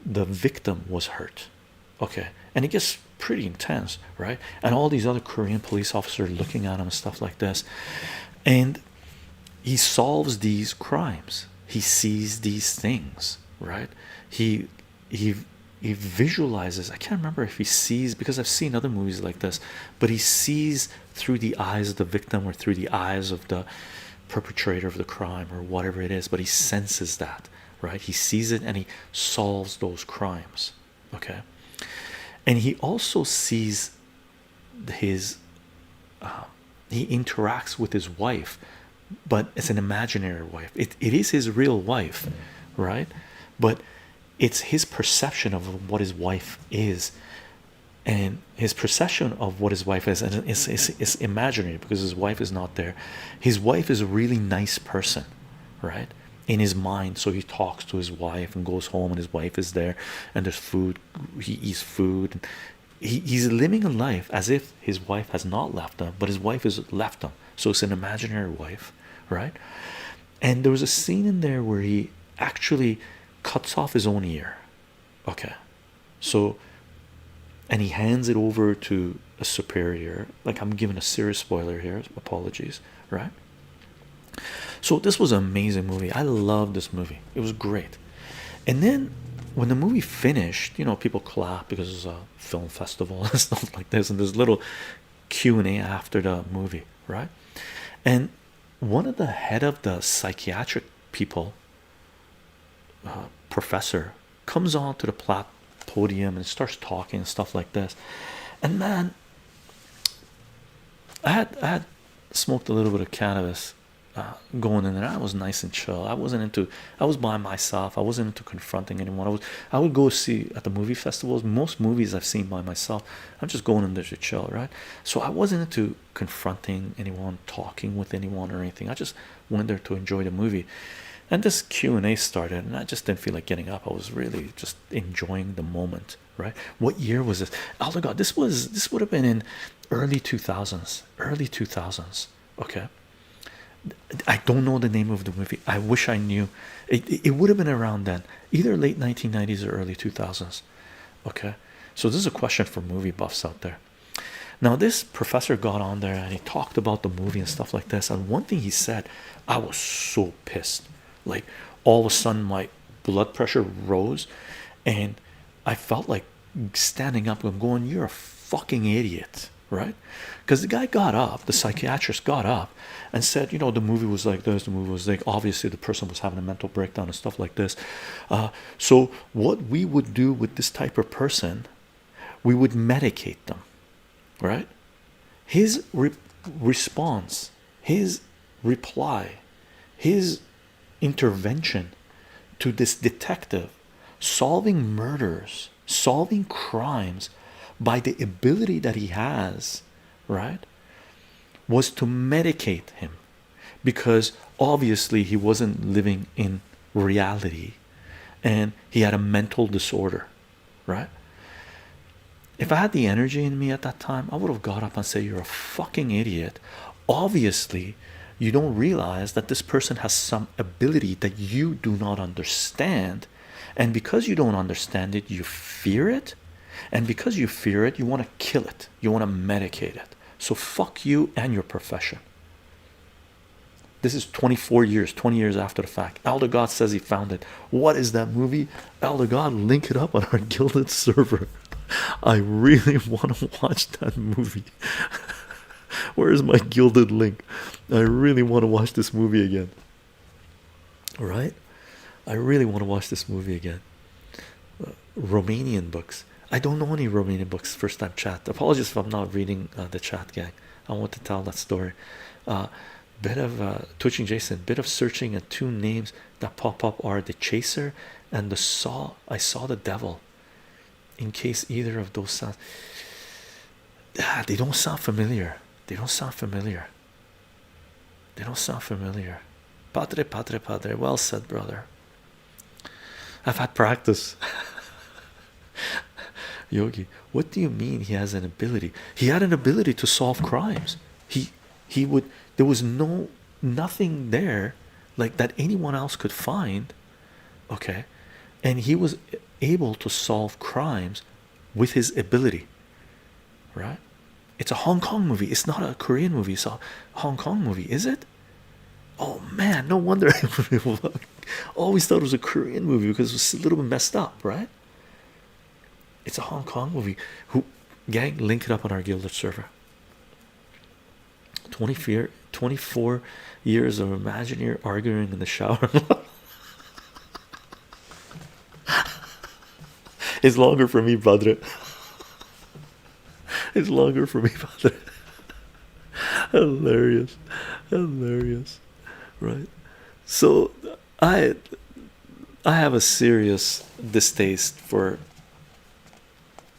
the victim was hurt, okay? And it gets pretty intense, right? And all these other Korean police officers looking at him and stuff like this, and he solves these crimes. He sees these things, right? He visualizes. I can't remember if he sees, because I've seen other movies like this, but he sees through the eyes of the victim or through the eyes of the perpetrator of the crime or whatever it is, but he senses that, right? He sees it and he solves those crimes, okay? And he also sees his he interacts with his wife, but it's an imaginary wife. It is his real wife, right? But it's his perception of what his wife is, and his perception of what his wife is, and it's imaginary because his wife is not there. His wife is a really nice person, right, in his mind. So he talks to his wife and goes home, and his wife is there, and there's food. He eats food, and he's living a life as if his wife has not left him, but his wife has left him. So it's an imaginary wife, right? And there was a scene in there where he actually cuts off his own ear, okay? So, and he hands it over to a superior. Like, I'm giving a serious spoiler here, apologies, right? So this was an amazing movie. I love this movie. It was great. And then when the movie finished, people clap because it's a film festival and stuff like this, and there's little Q&A after the movie, right? And one of the head of the psychiatric people, professor, comes on to the podium and starts talking and stuff like this. And man, I had smoked a little bit of cannabis going in there. I was nice and chill. I wasn't into. I was by myself. I wasn't into confronting anyone. I would go see at the movie festivals. Most movies I've seen by myself. I'm just going in there to chill, right? So I wasn't into confronting anyone, talking with anyone or anything. I just went there to enjoy the movie. And this Q&A started, and I just didn't feel like getting up. I was really just enjoying the moment, right? What year was this? Oh my God, this would have been in early 2000s, okay. I don't know the name of the movie. I wish I knew. It would have been around then, either late 1990s or early 2000s, okay. So this is a question for movie buffs out there. Now this professor got on there and he talked about the movie and stuff like this, and one thing he said, I was so pissed. Like all of a sudden my blood pressure rose and I felt like standing up and going, you're a fucking idiot, right? Because the guy got up, the psychiatrist got up and said, you know, the movie was like this, the movie was like, obviously the person was having a mental breakdown and stuff like this. So what we would do with this type of person, we would medicate them, right? His response, his reply, his intervention to this detective solving murders, solving crimes by the ability that he has, right, was to medicate him, because obviously he wasn't living in reality and he had a mental disorder, right? If I had the energy in me at that time, I would have got up and said, you're a fucking idiot. Obviously you don't realize that this person has some ability that you do not understand, and because you don't understand it, you fear it, and because you fear it, you want to kill it, you want to medicate it. So fuck you and your profession. This is 24 years, 20 years after the fact. Elder God says he found it. What is that movie? Elder God, link it up on our Gilded server. I really want to watch that movie. Where is my Gilded link? I really want to watch this movie again. All right, I really want to watch this movie again. Romanian books. I don't know any Romanian books. First time chat. Apologies if I'm not reading the chat, gang. I want to tell that story. Bit of Twitching Jason. Bit of searching, and two names that pop up are the Chaser and the Saw. I Saw the Devil. In case either of those sounds, they don't sound familiar. They don't sound familiar. They don't sound familiar. Padre, padre, padre. Well said, brother. I've had practice. Yogi, what do you mean he has an ability? He had an ability to solve crimes. He would. There was nothing there like that anyone else could find. Okay, and he was able to solve crimes with his ability, right? It's a Hong Kong movie. It's not a Korean movie. It's a Hong Kong movie, is it? Oh man, no wonder I always thought it was a Korean movie because it was a little bit messed up, right? It's a Hong Kong movie. Who, gang, link it up on our Gilded server. 24 years of Imagineer arguing in the shower. It's longer for me, Padre. It's longer for me, Padre. Hilarious. Hilarious. Right. So I have a serious distaste for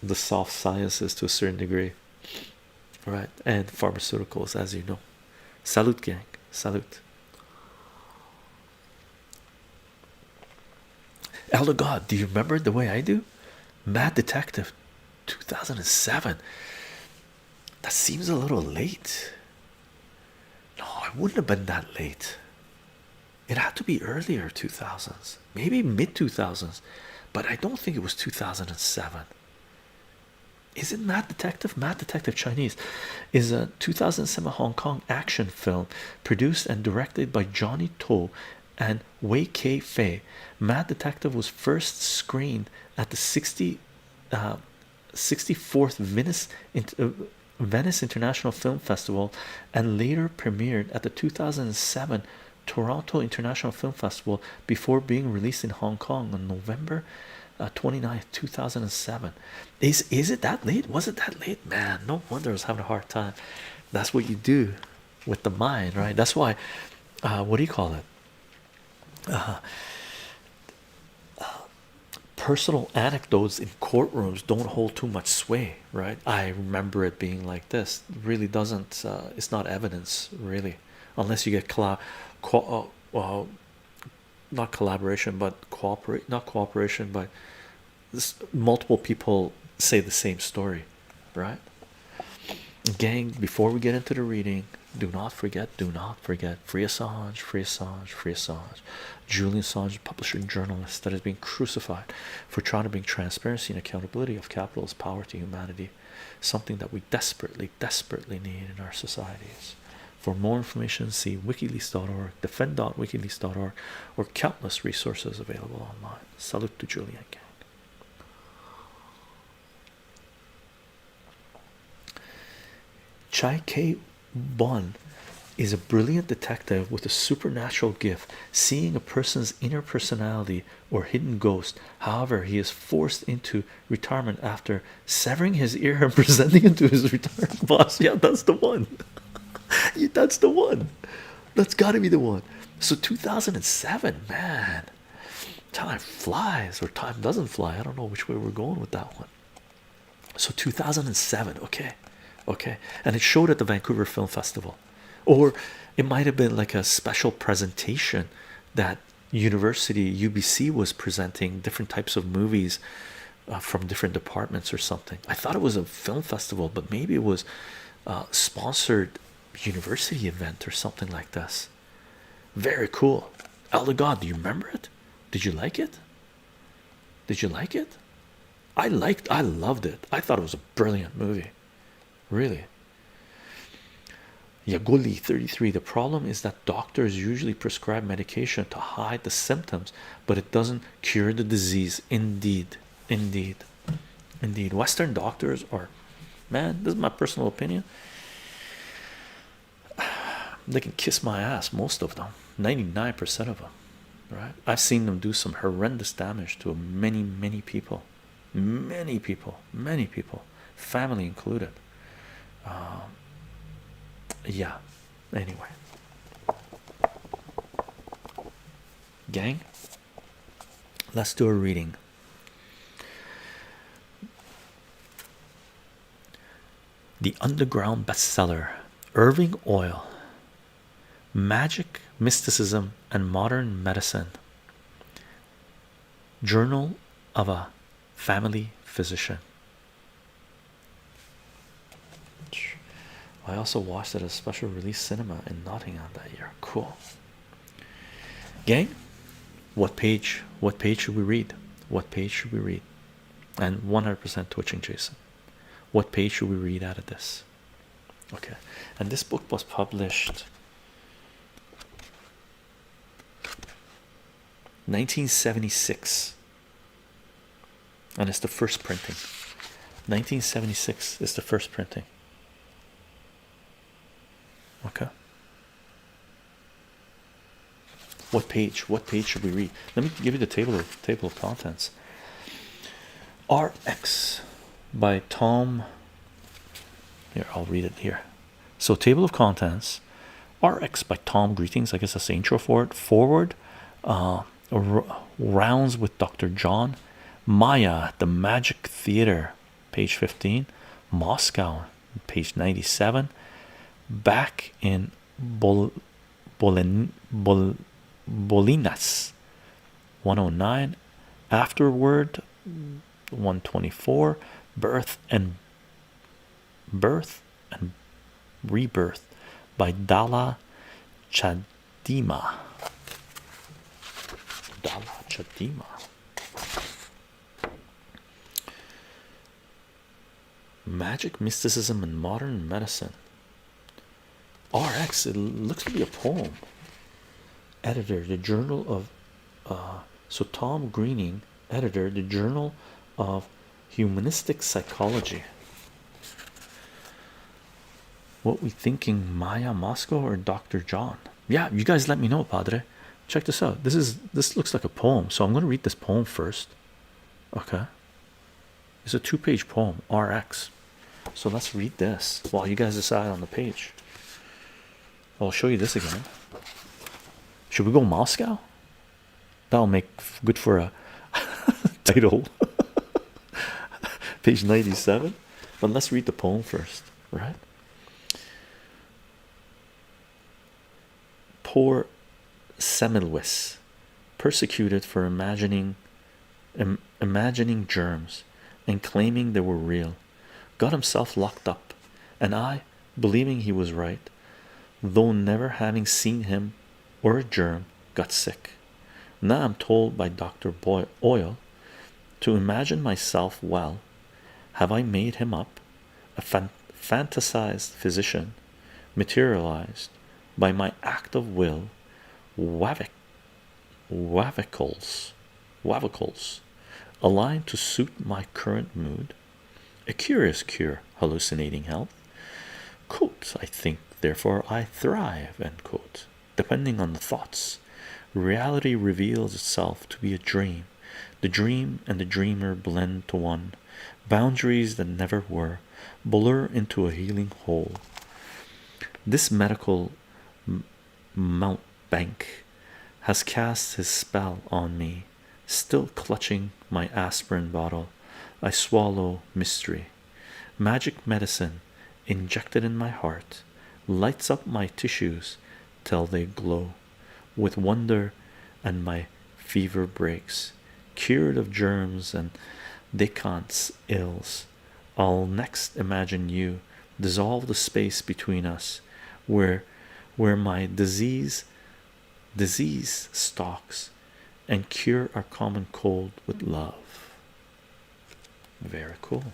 the soft sciences to a certain degree, right? And pharmaceuticals, as you know. Salute, gang. Salute. Elder God, do you remember the way I do? Mad Detective 2007. That seems a little late. No, it wouldn't have been that late. It had to be earlier 2000s, maybe mid 2000s, but I don't think it was 2007. Is it Mad Detective? Mad Detective Chinese is a 2007 Hong Kong action film produced and directed by Johnny To and Wei K Fei. Mad Detective was first screened at the 64th Venice International Film Festival and later premiered at the 2007 Toronto International Film Festival before being released in Hong Kong on November 29th, 2007. Is it that late? Was it that late? Man, no wonder I was having a hard time. That's what you do with the mind, right? That's why what do you call it? Personal anecdotes in courtrooms don't hold too much sway, right? I remember it being like this. It really doesn't. It's not evidence, really, unless you get not collaboration, but cooperate, not cooperation, but multiple people say the same story, right? Gang, before we get into the reading, do not forget, free Assange, free Assange, free Assange. Julian Assange, publisher and journalist that is being crucified for trying to bring transparency and accountability of capital's power to humanity, something that we desperately, desperately need in our societies. For more information, see wikileaks.org, defend.wikileaks.org, or countless resources available online. Salute to Julian, gang. Chycho is a brilliant detective with a supernatural gift, seeing a person's inner personality or hidden ghost. However, he is forced into retirement after severing his ear and presenting it to his retired boss. Yeah, that's the one. Yeah, that's the one. That's got to be the one. So 2007, man, time flies, or time doesn't fly. I don't know which way we're going with that one. So 2007, okay, and it showed at the Vancouver Film Festival, or it might have been like a special presentation that university UBC was presenting different types of movies from different departments or something. I thought it was a film festival, but maybe it was sponsored university event or something like this. Very cool. Elder God, do you remember it? Did you like it? Did you like it? I loved it. I thought it was a brilliant movie. Really. Yaguli 33. The problem is that doctors usually prescribe medication to hide the symptoms, but it doesn't cure the disease. Indeed. Western doctors are, man, this is my personal opinion, they can kiss my ass, most of them, 99% of them, right? I've seen them do some horrendous damage to many people, family included. Yeah, anyway, gang, let's do a reading. The underground bestseller, Irving, Oyle, Magic, Mysticism, and Modern Medicine. Journal of a Family Physician. I also watched it at a special release cinema in Nottingham that year. Cool. Gang, what page should we read? What page should we read? And 100% twitching Jason. What page should we read out of this? Okay, and this book was published 1976, and it's the first printing. 1976 is the first printing. Okay, what page should we read? Let me give you the table of contents. RX by Tom. Here, I'll read it here. So, table of contents, RX by Tom. Greetings, I guess that's the intro for it. Forward, rounds with Dr. John. Maya, the Magic Theater, page 15. Moscow, page 97. Back in Bolinas, 109. Afterward, 124. Birth and Rebirth by Dalla Chadima. Magic, Mysticism, and Modern Medicine. RX, it looks to be a poem. Editor, the Journal of so Tom Greening, editor, the Journal of Humanistic Psychology. What we thinking, Maya, Moscow, or Dr. John? Yeah, you guys let me know, Padre. Check this out. This looks like a poem, so I'm going to read this poem first. Okay, it's a 2-page poem, RX. So let's read this while you guys decide on the page. I'll show you this again. Should we go Moscow? That'll make good for a title. Page 97. But let's read the poem first, right? Poor Semmelweis, persecuted for imagining germs and claiming they were real, got himself locked up, and I, believing he was right, though never having seen him or a germ, got sick. Now I'm told by Dr. Oyle to imagine myself well. Have I made him up, a fantasized physician, materialized by my act of will, wavicles, aligned to suit my current mood? A curious cure, hallucinating health. Quote, I think, therefore I thrive, end quote. Depending on the thoughts, reality reveals itself to be a dream. The dream and the dreamer blend to one. Boundaries that never were blur into a healing whole. This medical mountebank has cast his spell on me. Still clutching my aspirin bottle, I swallow mystery. Magic medicine injected in my heart lights up my tissues till they glow with wonder, and my fever breaks. Cured of germs and decants ills, I'll next imagine you dissolve the space between us, where my disease stalks, and cure our common cold with love. Very cool.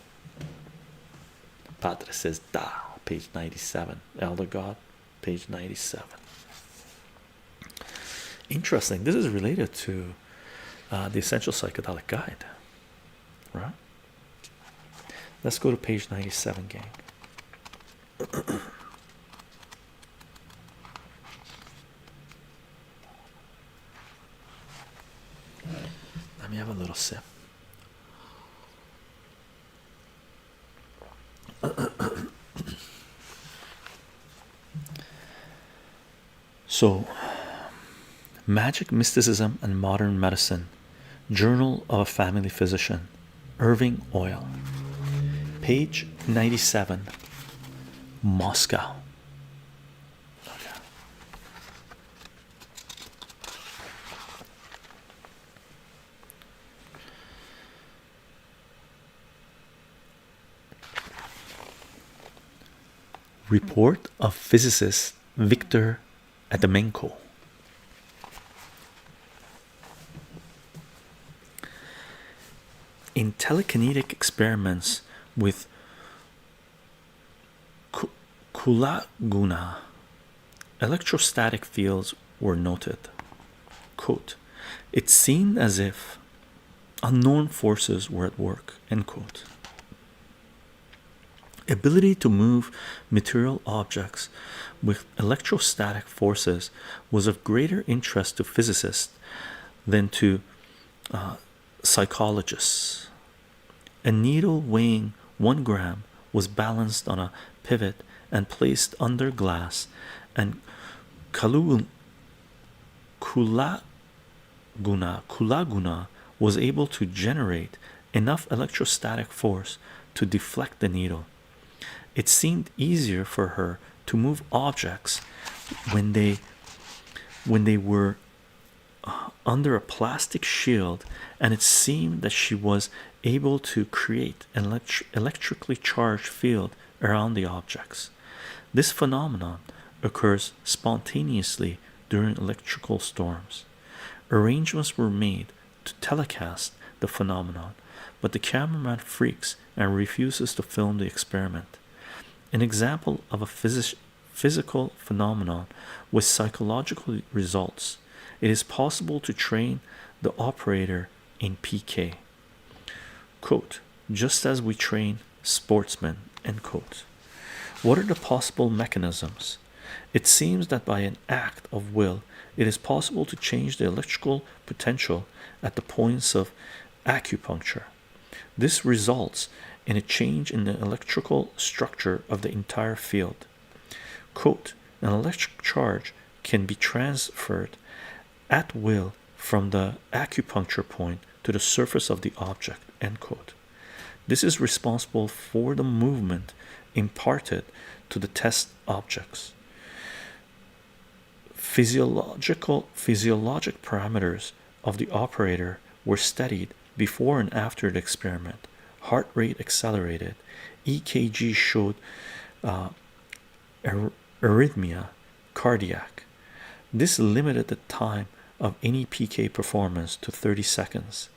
Padre says da, page 97. Elder God, page 97. Interesting. This is related to the Essential Psychedelic Guide, right? Let's go to page 97, gang. Let me have a little sip. So, Magic, Mysticism, and Modern Medicine, Journal of a Family Physician, Irving, Oyle. Page 97, Moscow. Okay. Report of physicist Victor Adamenko. In telekinetic experiments with kulaguna, electrostatic fields were noted. Quote, it seemed as if unknown forces were at work, end quote. Ability to move material objects with electrostatic forces was of greater interest to physicists than to psychologists. A needle weighing 1 gram was balanced on a pivot and placed under glass, and kulaguna was able to generate enough electrostatic force to deflect the needle. It seemed easier for her to move objects when they were under a plastic shield, and it seemed that she was able to create an electrically charged field around the objects. This phenomenon occurs spontaneously during electrical storms. Arrangements were made to telecast the phenomenon, but the cameraman freaks and refuses to film the experiment. An example of a physical phenomenon with psychological results. It is possible to train the operator in PK. Quote, just as we train sportsmen, end quote. What are the possible mechanisms? It seems that by an act of will, it is possible to change the electrical potential at the points of acupuncture. This results in a change in the electrical structure of the entire field. Quote, an electric charge can be transferred at will from the acupuncture point to the surface of the object, end quote. This is responsible for the movement imparted to the test objects. Physiologic parameters of the operator were studied before and after the experiment. Heart rate accelerated, EKG showed arrhythmia, cardiac. This limited the time of any PK performance to 30 seconds.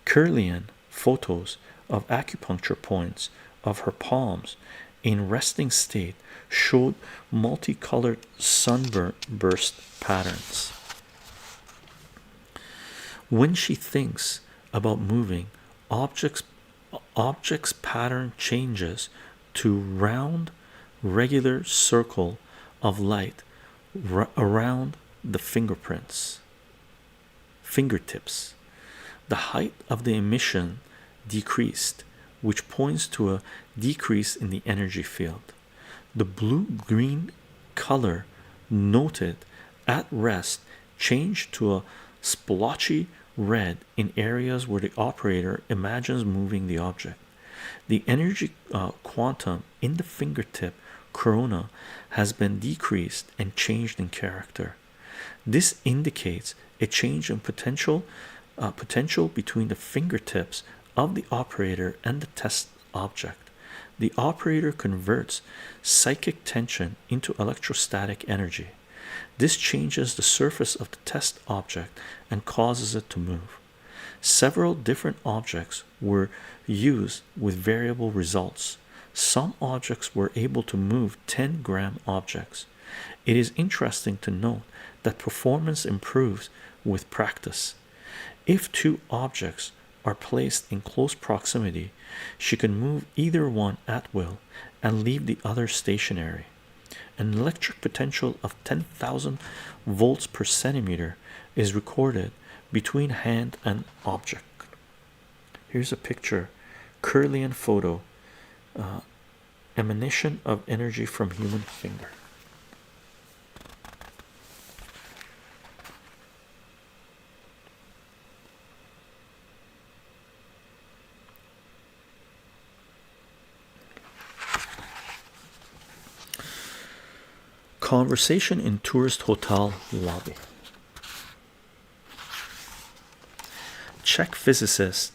Kirlian photos of acupuncture points of her palms in resting state showed multicolored sunburst patterns. When she thinks about moving, objects pattern changes to round regular circle of light around the fingertips. The height of the emission decreased, which points to a decrease in the energy field. The blue-green color noted at rest changed to a splotchy red in areas where the operator imagines moving the object. The energy quantum in the fingertip corona has been decreased and changed in character. This indicates a change in potential between the fingertips of the operator and the test object. The operator converts psychic tension into electrostatic energy. This changes the surface of the test object and causes it to move. Several different objects were used with variable results. Some objects were able to move 10-gram objects. It is interesting to note that performance improves with practice. If two objects are placed in close proximity, she can move either one at will and leave the other stationary. An electric potential of 10,000 volts per centimeter is recorded between hand and object. Here's a picture, Kirlian photo, emanation of energy from human finger. Conversation in tourist hotel lobby. Czech physicist.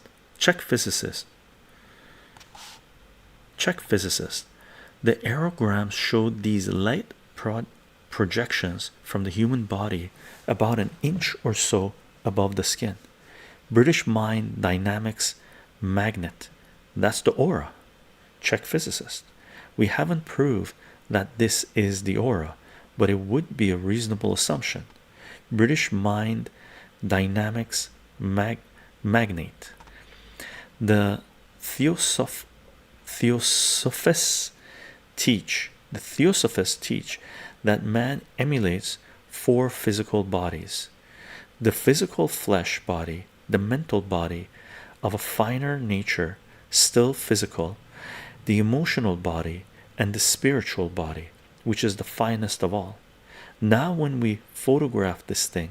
The aerograms showed these light projections from the human body about an inch or so above the skin. British mind dynamics magnet. That's the aura. Czech physicist. We haven't proved that this is the aura, but it would be a reasonable assumption. British mind dynamics magnate. The Theosophists teach that man emulates four physical bodies: the physical flesh body, the mental body of a finer nature, still physical, the emotional body, and the spiritual body, which is the finest of all. Now when we photograph this thing,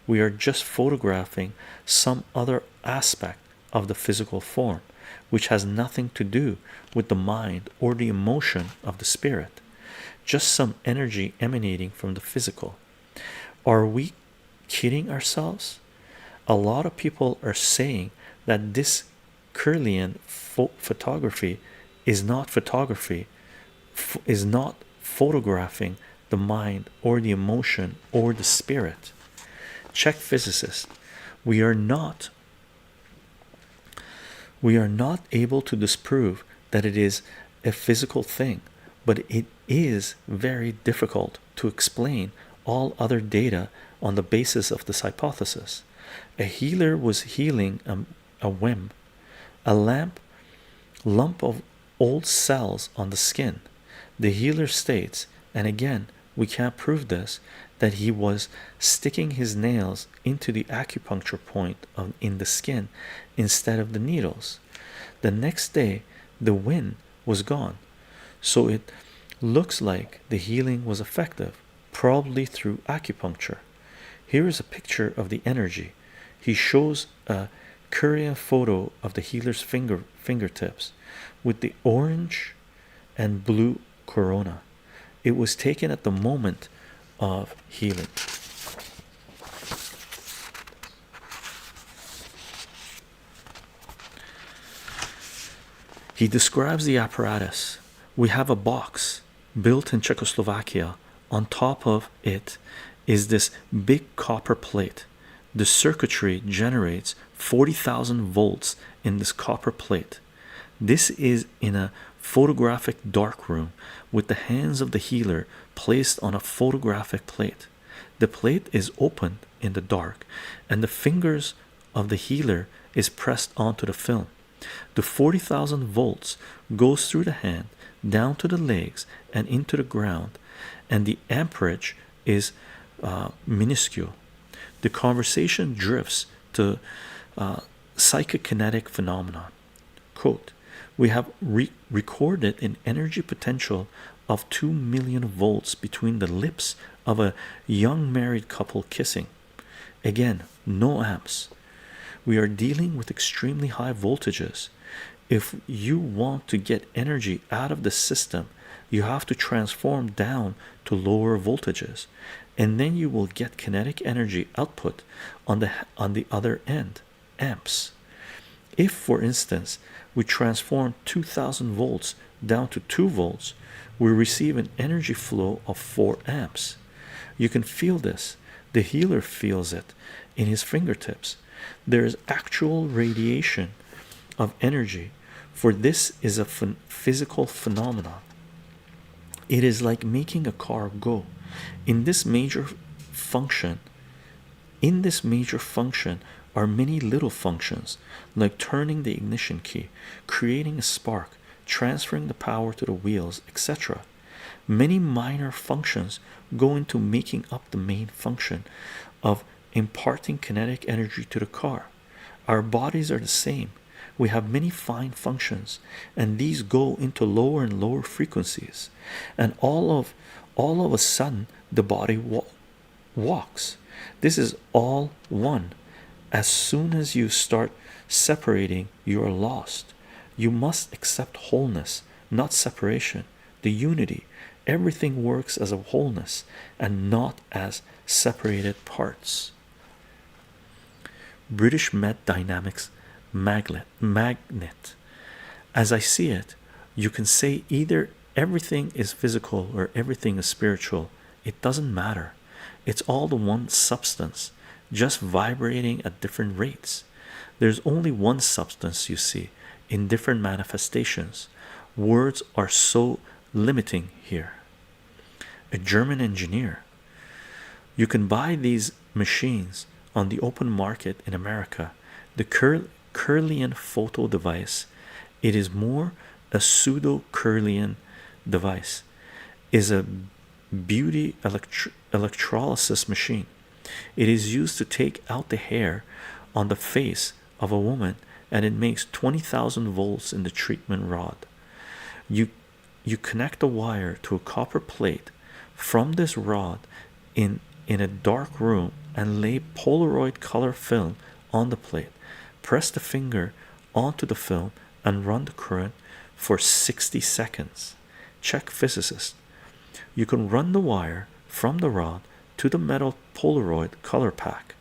we are just photographing some other aspect of the physical form, which has nothing to do with the mind or the emotion of the spirit, just some energy emanating from the physical. Are we kidding ourselves? A lot of people are saying that this Kirlian photography is not photographing the mind or the emotion or the spirit. Czech physicists, we are not able to disprove that it is a physical thing, but it is very difficult to explain all other data on the basis of this hypothesis. A healer was healing a whim, a lump of old cells on the skin. The healer states, and again we can't prove this, that he was sticking his nails into the acupuncture point in the skin instead of the needles. The next day the wind was gone, so it looks like the healing was effective, probably through acupuncture. Here is a picture of the energy. He shows a Korean photo of the healer's fingertips with the orange and blue corona. It was taken at the moment of healing. He describes the apparatus. We have a box built in Czechoslovakia. On top of it is this big copper plate. The circuitry generates 40,000 volts in this copper plate. This is in a photographic darkroom with the hands of the healer placed on a photographic plate. The plate is opened in the dark, and the fingers of the healer is pressed onto the film. The 40,000 volts goes through the hand down to the legs and into the ground, and the amperage is minuscule. The conversation drifts to psychokinetic phenomenon. Quote, we have recorded an energy potential of 2 million volts between the lips of a young married couple kissing. Again, no amps. We are dealing with extremely high voltages. If you want to get energy out of the system, you have to transform down to lower voltages, and then you will get kinetic energy output on the other end, amps. If, for instance, we transform 2000 volts down to 2 volts, we receive an energy flow of 4 amps. You can feel this. The healer feels it in his fingertips. There is actual radiation of energy, for this is a physical phenomenon. It is like making a car go. In this major function are many little functions, like turning the ignition key, creating a spark, transferring the power to the wheels, etc. Many minor functions go into making up the main function of imparting kinetic energy to the car. Our bodies are the same. We have many fine functions, and these go into lower and lower frequencies, and all of a sudden the body walks. This is all one. As soon as you start separating, you are lost. You must accept wholeness, not separation, the unity. Everything works as a wholeness and not as separated parts. British Met Dynamics magnet. As I see it, you can say either everything is physical or everything is spiritual. It doesn't matter. It's all the one substance, just vibrating at different rates. There's only one substance, you see, in different manifestations. Words are so limiting here. A German engineer. You can buy these machines on the open market in America. The Kirlian photo device, it is more a pseudo Kirlian device, is a beauty electrolysis machine. It is used to take out the hair on the face of a woman, and it makes 20,000 volts in the treatment rod. You connect a wire to a copper plate from this rod in a dark room and lay Polaroid color film on the plate. Press the finger onto the film and run the current for 60 seconds. Check physicist. You can run the wire from the rod to the metal Polaroid color pack.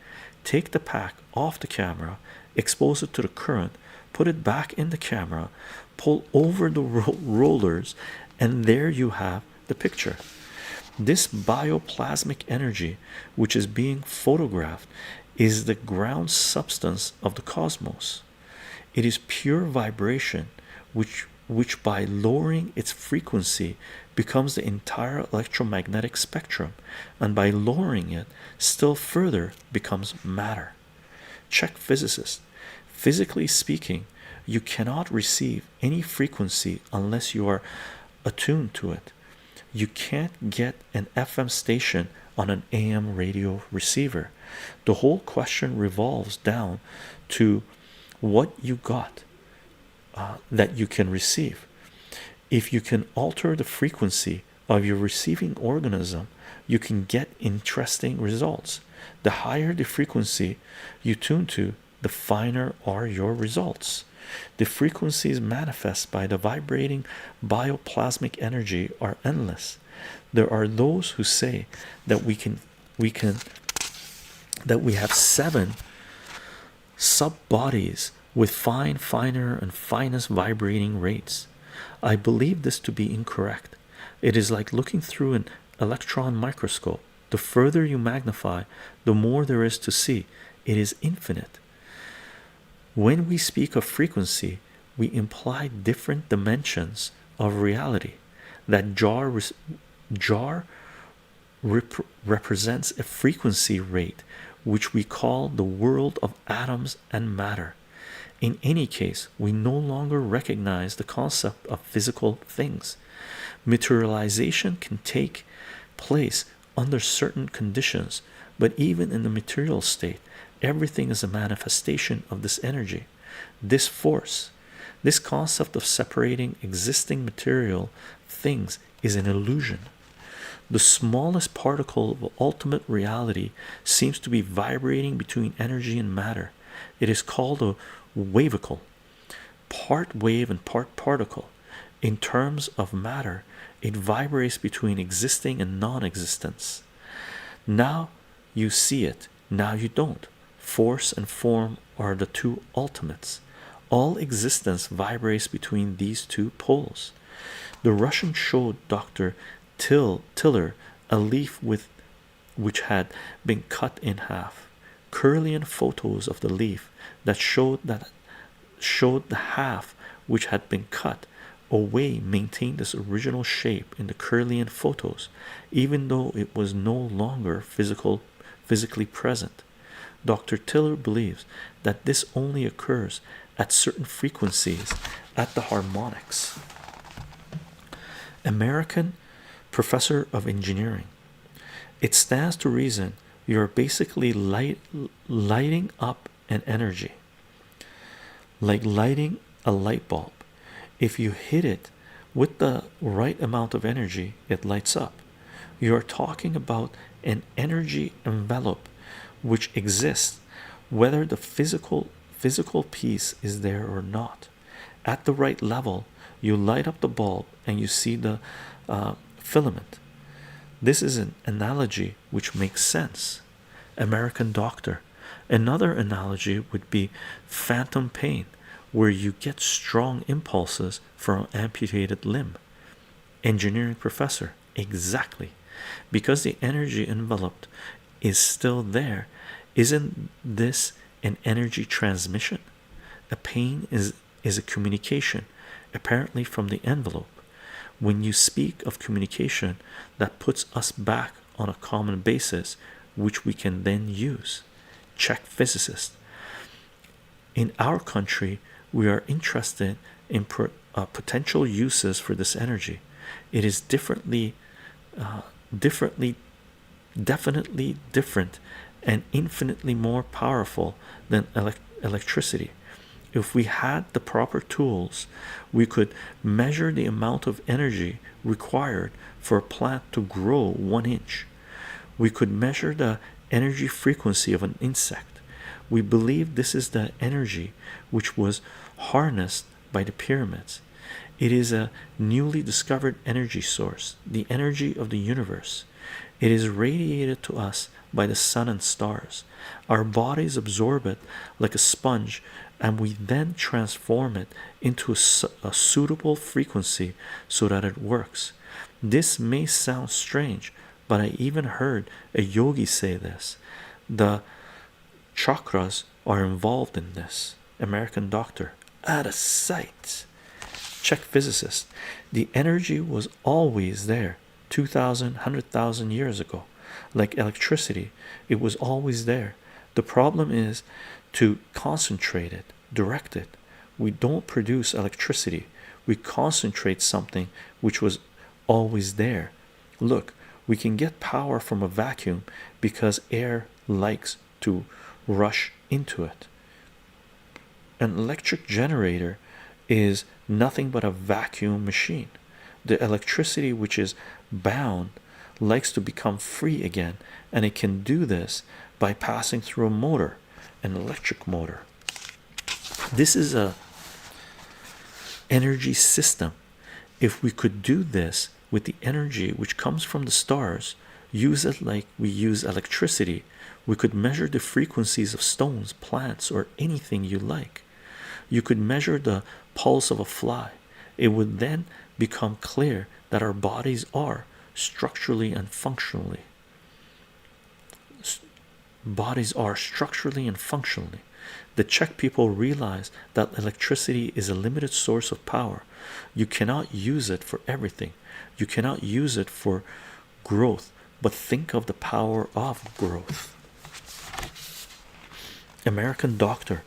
Take the pack off the camera, expose it to the current, put it back in the camera, pull over the rollers, and there you have the picture. This bioplasmic energy, which is being photographed, is the ground substance of the cosmos. It is pure vibration, which by lowering its frequency becomes the entire electromagnetic spectrum, and by lowering it still further becomes matter. Check physicist. Physically speaking, you cannot receive any frequency unless you are attuned to it. You can't get an FM station on an AM radio receiver. The whole question revolves down to what you got that you can receive. If you can alter the frequency of your receiving organism, you can get interesting results. The higher the frequency you tune to, the finer are your results. The frequencies manifest by the vibrating bioplasmic energy are endless. There are those who say that we have 7 sub-bodies with finer and finest vibrating rates. I believe this to be incorrect. It is like looking through an electron microscope. The further you magnify, the more there is to see. It is infinite. When we speak of frequency, we imply different dimensions of reality. That jar represents a frequency rate which we call the world of atoms and matter. In any case, we no longer recognize the concept of physical things. Materialization can take place under certain conditions, but even in the material state, everything is a manifestation of this energy, this force. This concept of separating existing material things is an illusion. The smallest particle of ultimate reality seems to be vibrating between energy and matter. It is called a wavicle, part wave and part particle. In terms of matter, it vibrates between existing and non-existence. Now you see it, now you don't. Force and form are the two ultimates. All existence vibrates between these two poles. The Russian showed Dr. Tiller a leaf which had been cut in half. Kirlian photos of the leaf that showed the half which had been cut away maintained its original shape in the Kirlian photos, even though it was no longer physically present. Dr. Tiller believes that this only occurs at certain frequencies at the harmonics. American professor of engineering. It stands to reason you are basically lighting up an energy, like lighting a light bulb. If you hit it with the right amount of energy, it lights up. You are talking about an energy envelope which exists whether the physical piece is there or not. At the right level, you light up the bulb and you see the filament. This is an analogy which makes sense. American doctor. Another analogy would be phantom pain, where you get strong impulses from an amputated limb. Engineering professor. Exactly. Because the energy enveloped is still there, isn't this an energy transmission? A pain is a communication, apparently from the envelope. When you speak of communication, that puts us back on a common basis which we can then use. Check physicist. In our country, we are interested in potential uses for this energy. It is definitely different and infinitely more powerful than electricity. If we had the proper tools, we could measure the amount of energy required for a plant to grow 1 inch. We could measure the energy frequency of an insect. We believe this is the energy which was harnessed by the pyramids. It is a newly discovered energy source, the energy of the universe. It is radiated to us by the sun and stars. Our bodies absorb it like a sponge, and we then transform it into a suitable frequency so that it works. This may sound strange, but I even heard a yogi say this. The chakras are involved in this. American doctor. Out of sight. Check physicist. The energy was always there 2,000, 100,000 years ago. Like electricity, it was always there. The problem is to concentrate it, direct it. We don't produce electricity. We concentrate something which was always there. Look, we can get power from a vacuum because air likes to rush into it. An electric generator is nothing but a vacuum machine. The electricity which is bound likes to become free again, and it can do this by passing through a motor, an electric motor. This is a energy system. If we could do this with the energy which comes from the stars, use it like we use electricity, we could measure the frequencies of stones, plants, or anything you like. You could measure the pulse of a fly. It would then become clear that our bodies are structurally and functionally. The Czech people realize that electricity is a limited source of power. You cannot use it for everything. You cannot use it for growth, but think of the power of growth. American doctor.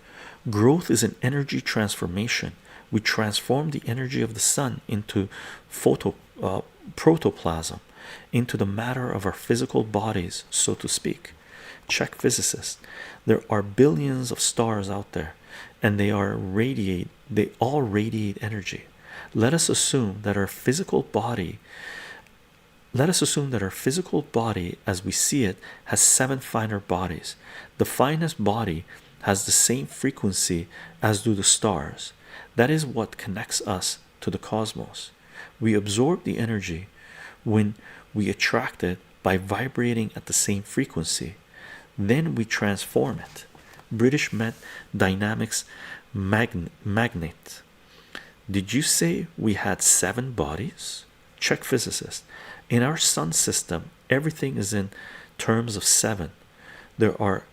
Growth is an energy transformation. We transform the energy of the sun into protoplasm, into the matter of our physical bodies, so to speak. Czech physicist. There are billions of stars out there, and they all radiate energy. Let us assume that our physical body as we see it has 7 finer bodies. The finest body has the same frequency as do the stars. That is what connects us to the cosmos. We absorb the energy when we attract it by vibrating at the same frequency. Then we transform it. British dynamics magnet. Did you say we had 7 bodies? Czech physicist. In our sun system, everything is in terms of 7. There are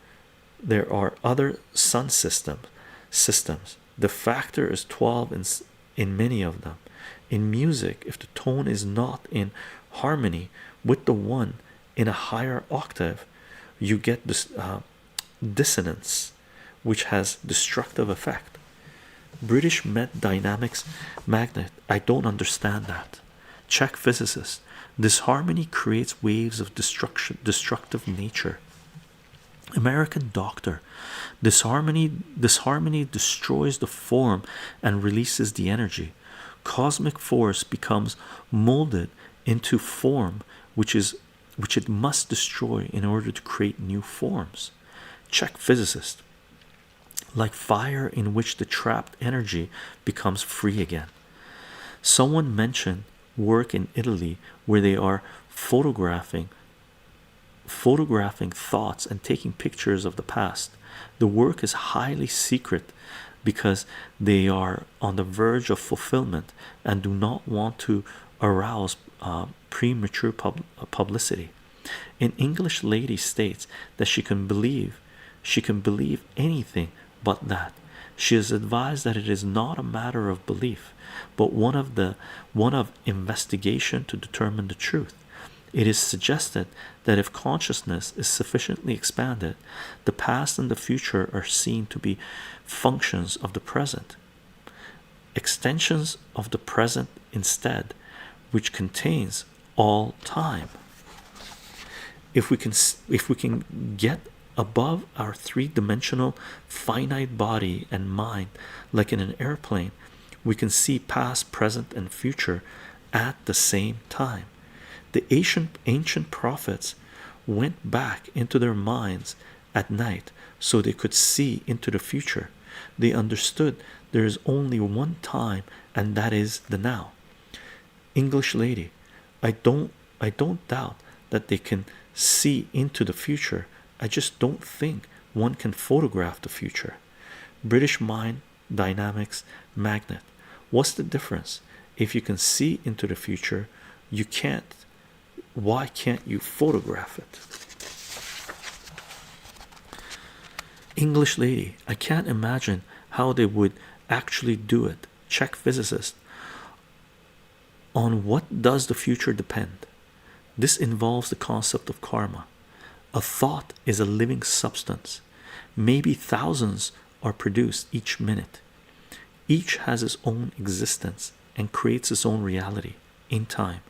other sun systems. The factor is 12 in many of them. In music, if the tone is not in harmony with the one in a higher octave, you get this dissonance, which has destructive effect. British dynamics magnet. I don't understand that. Czech physicist. Disharmony creates waves of destructive nature. American doctor. Disharmony destroys the form and releases the energy. Cosmic force becomes molded into form, which it must destroy in order to create new forms. Czech physicist. Like fire in which the trapped energy becomes free again. Someone mentioned work in Italy where they are photographing thoughts and taking pictures of the past. The work is highly secret because they are on the verge of fulfillment and do not want to arouse premature publicity. An English lady states that she can believe anything but that. She is advised that it is not a matter of belief, but one of investigation to determine the truth. It is suggested that if consciousness is sufficiently expanded, the past and the future are seen to be functions of the present, extensions of the present instead, which contains all time. If we can get above our three-dimensional finite body and mind, like in an airplane, we can see past, present, and future at the same time. The ancient prophets went back into their minds at night so they could see into the future. They understood there is only one time, and that is the now. English lady. I don't doubt that they can see into the future. I just don't think one can photograph the future. British mind dynamics magnet. What's the difference? If you can see into the future, you can't. Why can't you photograph it? English lady. I can't imagine how they would actually do it. Czech physicist. On what does the future depend? This involves the concept of karma. A thought is a living substance. Maybe thousands are produced each minute. Each has its own existence and creates its own reality in time.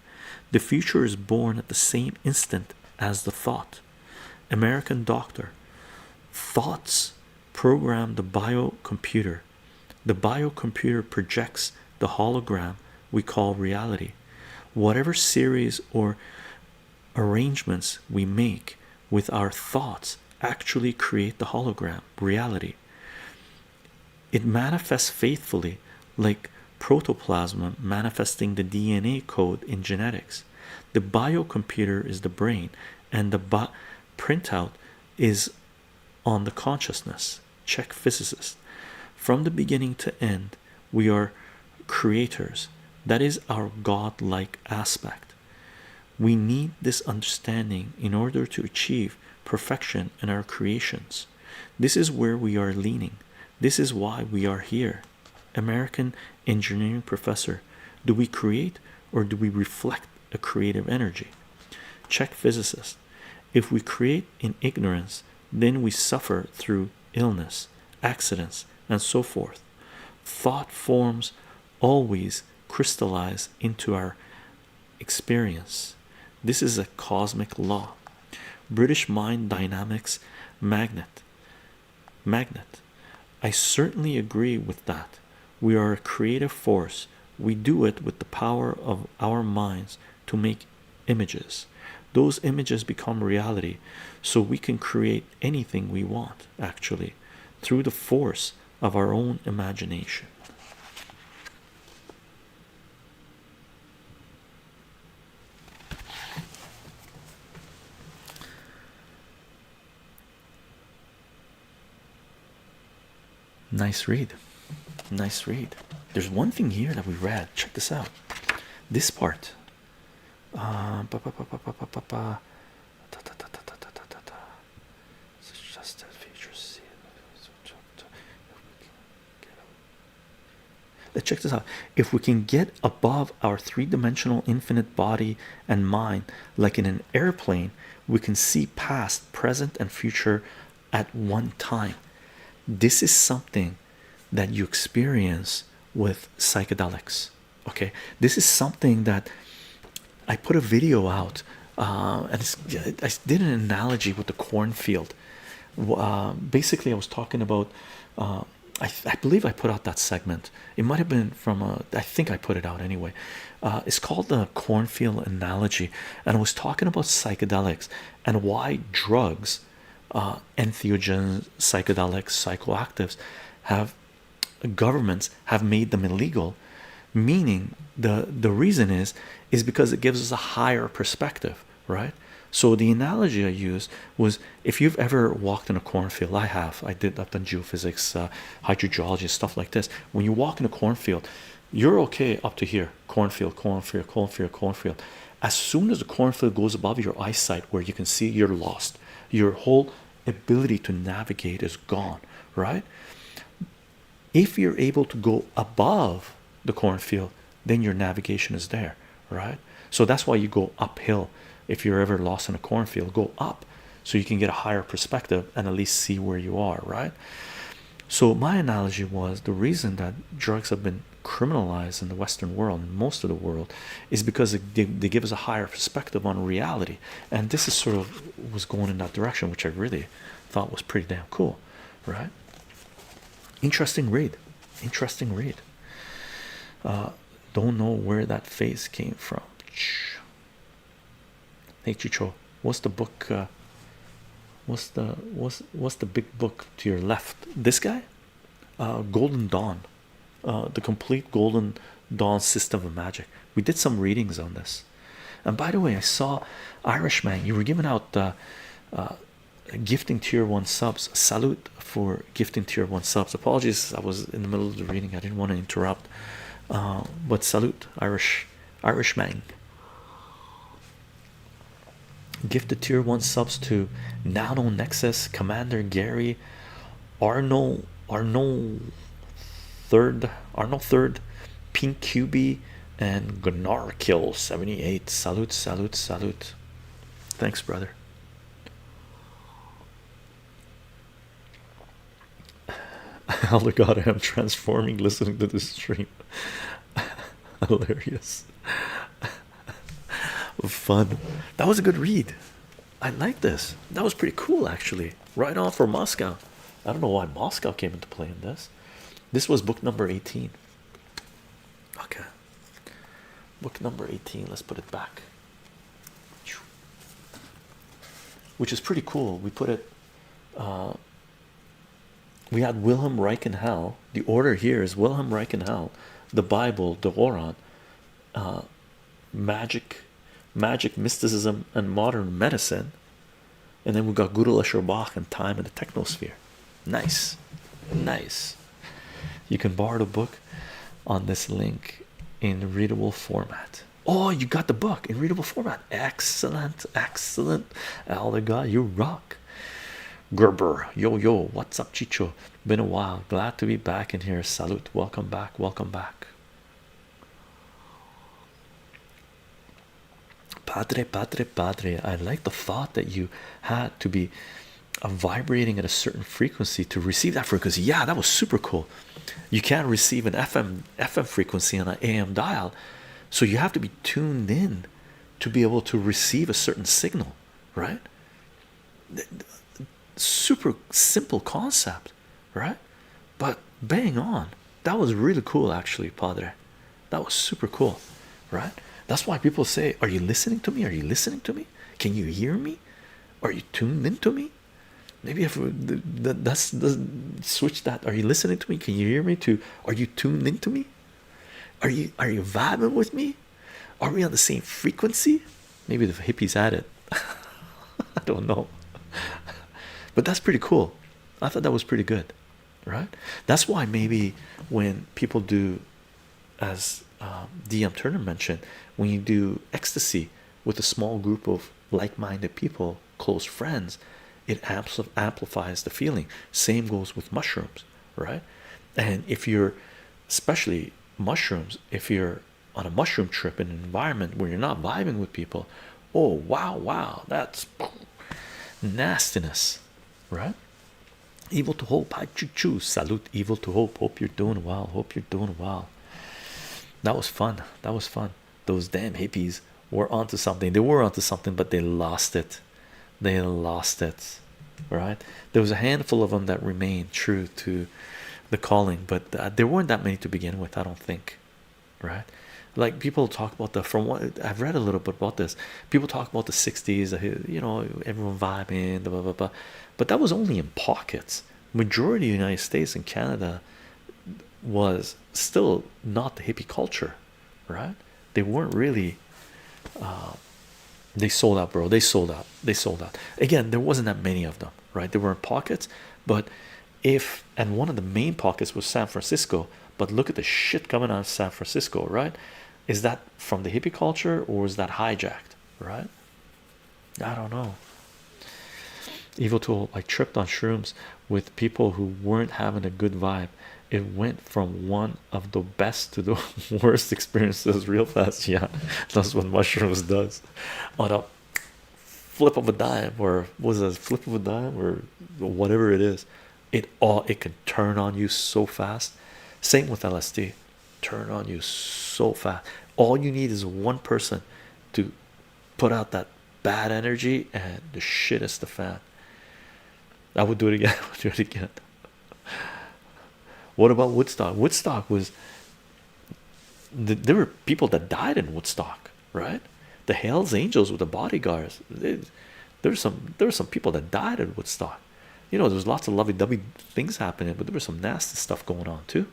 The future is born at the same instant as the thought. American doctor. Thoughts program the biocomputer. The biocomputer projects the hologram we call reality. Whatever series or arrangements we make with our thoughts actually create the hologram reality. It manifests faithfully, like protoplasm manifesting the DNA code in genetics. The biocomputer is the brain, and the printout is on the consciousness. Check physicists. From the beginning to end, we are creators. That is our godlike aspect. We need this understanding in order to achieve perfection in our creations. This is where we are leaning. This is why we are here. American engineering professor. Do we create or do we reflect a creative energy? Check physicist. If we create in ignorance, then we suffer through illness, accidents, and so forth. Thought forms always crystallize into our experience. This is a cosmic law. British mind dynamics magnet. I certainly agree with that. We are a creative force. We do it with the power of our minds to make images. Those images become reality, so we can create anything we want, actually, through the force of our own imagination. Nice read. Nice read. There's one thing here that we read. Check this out. This part. Let's check this out. If we can get above our three-dimensional infinite body and mind, like in an airplane, we can see past, present, and future at one time. This is something that you experience with psychedelics. Okay, this is something that I put a video out, and I did an analogy with the cornfield. Basically, I was talking about. I believe I put out that segment. It might have been from I think I put it out anyway. It's called the cornfield analogy, and I was talking about psychedelics and why drugs, entheogens, psychedelics, psychoactives, have governments have made them illegal. Meaning the reason is because it gives us a higher perspective, right? So the analogy I used was, if you've ever walked in a cornfield, I've done geophysics, hydrogeology, stuff like this. When you walk in a cornfield, you're okay up to here. Cornfield. As soon as the cornfield goes above your eyesight where you can see, you're lost. Your whole ability to navigate is gone, right? If you're able to go above the cornfield, then your navigation is there, right? So that's why you go uphill. If you're ever lost in a cornfield, go up so you can get a higher perspective and at least see where you are, right? So my analogy was, the reason that drugs have been criminalized in the Western world and most of the world is because they give us a higher perspective on reality, and this is sort of was going in that direction, which I really thought was pretty damn cool, right? Interesting read. Don't know where that face came from. Hey Chycho, what's the book? What's the big book to your left? This guy, Golden Dawn, the complete Golden Dawn system of magic. We did some readings on this, and by the way, I saw Irishman. You were giving out gifting tier 1 subs. Salute for gifting tier 1 subs. Apologies, I was in the middle of the reading. I didn't want to interrupt, but salute, Irishman. Gifted tier 1 subs to Nano Nexus, Commander Gary, Arnold third, Pink QB, and Gunnar Kill 78. Salute. Thanks, brother. Oh my god, I am transforming listening to this stream. Hilarious. Fun. That was a good read. I like this. That was pretty cool, actually. Right on for Moscow. I don't know why Moscow came into play in this. This was book number 18. Okay. Book number 18. Let's put it back. which is pretty cool. We put it, we had Wilhelm Reichenhall. The order here is Wilhelm Reichenhall, the Bible, the Quran, magic, mysticism, and modern medicine. And then we got Guru Asher Bach and time and the technosphere. Nice, nice. You can borrow the book on this link in readable format. Oh, you got the book in readable format. Excellent, excellent. Elder God, you rock. Gerber, yo, what's up, Chicho? Been a while. Glad to be back in here. Salute. Welcome back. Welcome back. Padre. I like the thought that you had to be vibrating at a certain frequency to receive that frequency. Yeah, that was super cool. You can't receive an FM frequency on an AM dial, so you have to be tuned in to be able to receive a certain signal, right? Super simple concept, right? But bang on. That was really cool, actually, Padre. That was super cool, right? That's why people say, are you listening to me? Are you listening to me? Can you hear me? Are you tuned into me? Maybe if that's switch that. Are you listening to me? Can you hear me? To are you tuned into me? Are you vibing with me? Are we on the same frequency? Maybe the hippies had it. I don't know. But that's pretty cool. I thought that was pretty good, right? That's why maybe when people do, as D.M.Turner mentioned, when you do ecstasy with a small group of like-minded people, close friends, it amplifies the feeling. Same goes with mushrooms, right? And if you're, especially mushrooms, if you're on a mushroom trip in an environment where you're not vibing with people, oh wow, that's nastiness, right? Evil to hope. I choo salute. Evil to hope. Hope you're doing well. Hope you're doing well. That was fun. That was fun. Those damn hippies were onto something. They were onto something, but they lost it. They lost it, right? There was a handful of them that remained true to the calling, but there weren't that many to begin with, I don't think, right? Like people talk about from what I've read a little bit about this, people talk about the 60s, you know, everyone vibing, blah blah blah, but that was only in pockets. Majority of the United States and Canada was still not the hippie culture, right? They weren't really they sold out, bro. They sold out. Again, there wasn't that many of them, right? There were in pockets, but and one of the main pockets was San Francisco, but look at the shit coming out of San Francisco, right? Is that from the hippie culture or is that hijacked, right? I don't know. Evil Tool, I tripped on shrooms with people who weren't having a good vibe. It went from one of the best to the worst experiences real fast. Yeah, that's what mushrooms does. On a flip of a dime, or was it a flip of a dime, or whatever it is, it can turn on you so fast. Same with LSD, turn on you so fast. All you need is one person to put out that bad energy, and the shit is the fan. I would do it again. I would do it again. What about Woodstock? Woodstock was there were people that died in Woodstock, right? The Hells Angels with the bodyguards. There were some people that died in Woodstock. You know, there was lots of lovey-dovey things happening, but there was some nasty stuff going on too.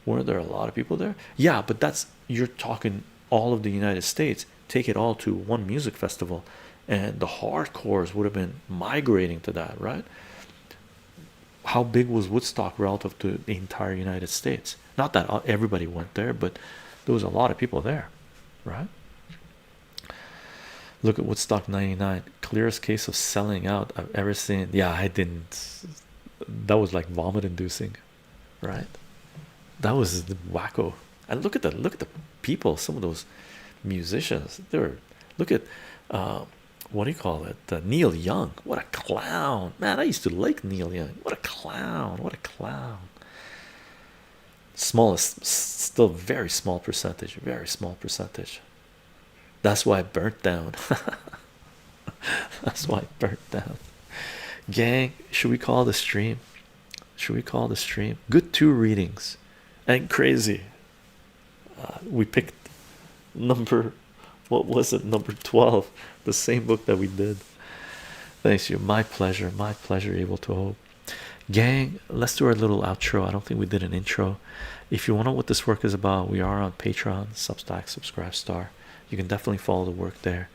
Weren't there a lot of people there? Yeah, but you're talking all of the United States. Take it all to one music festival, and the hardcores would have been migrating to that, right? How big was Woodstock relative to the entire United States? Not that everybody went there, but there was a lot of people there, right? Look at Woodstock 99, clearest case of selling out I've ever seen. Yeah, I didn't. That was like vomit inducing, right? That was wacko. And look at the people, some of those musicians. Look at what do you call it? Neil Young. What a clown, man! I used to like Neil Young. What a clown! What a clown! Smallest, still very small percentage. Very small percentage. That's why it burnt down. That's why it burnt down. Gang, should we call the stream? Should we call the stream? Good 2 readings, and crazy. We picked number. What was it? Number 12, the same book that we did. Thanks you. My pleasure. My pleasure. Able to hope. Gang, let's do our little outro. I don't think we did an intro. If you want to know what this work is about, we are on Patreon, Substack, Subscribe Star. You can definitely follow the work there.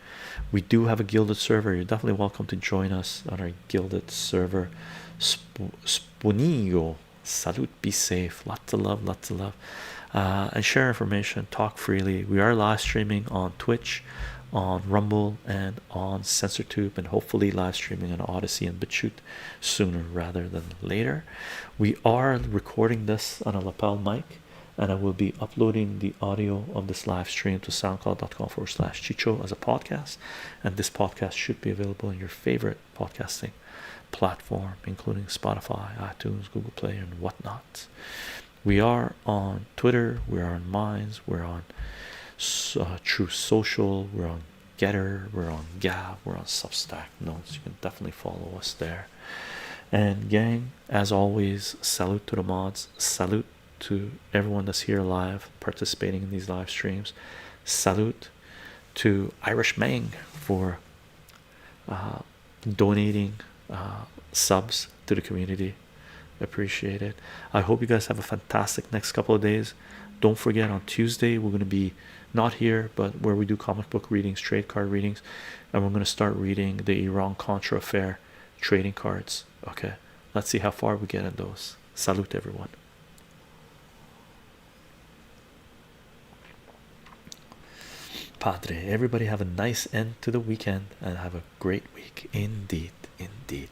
We do have a gilded server. You're definitely welcome to join us on our gilded server. Sponigo, salute, be safe. Lots of love, lots of love. And share information, talk freely. We are live streaming on Twitch, on Rumble, and on CensorTube, and hopefully live streaming on Odyssey and BitChute sooner rather than later. We are recording this on a lapel mic, and I will be uploading the audio of this live stream to soundcloud.com/chycho as a podcast, and this podcast should be available in your favorite podcasting platform, including Spotify, iTunes, Google Play, and whatnot. We are on Twitter, we're on Minds, we're on True Social, we're on Getter, we're on Gab, we're on Substack Notes. You can definitely follow us there. And gang, as always, salute to the mods, salute to everyone that's here live participating in these live streams. Salute to Irish Mang for donating subs to the community. Appreciate it. I hope you guys have a fantastic next couple of days. Don't forget, on Tuesday we're going to be not here, but where we do comic book readings, trade card readings, and we're going to start reading the Iran-Contra affair trading cards. Okay, let's see how far we get in those. Salute everyone. Padre, everybody have a nice end to the weekend and have a great week indeed, indeed.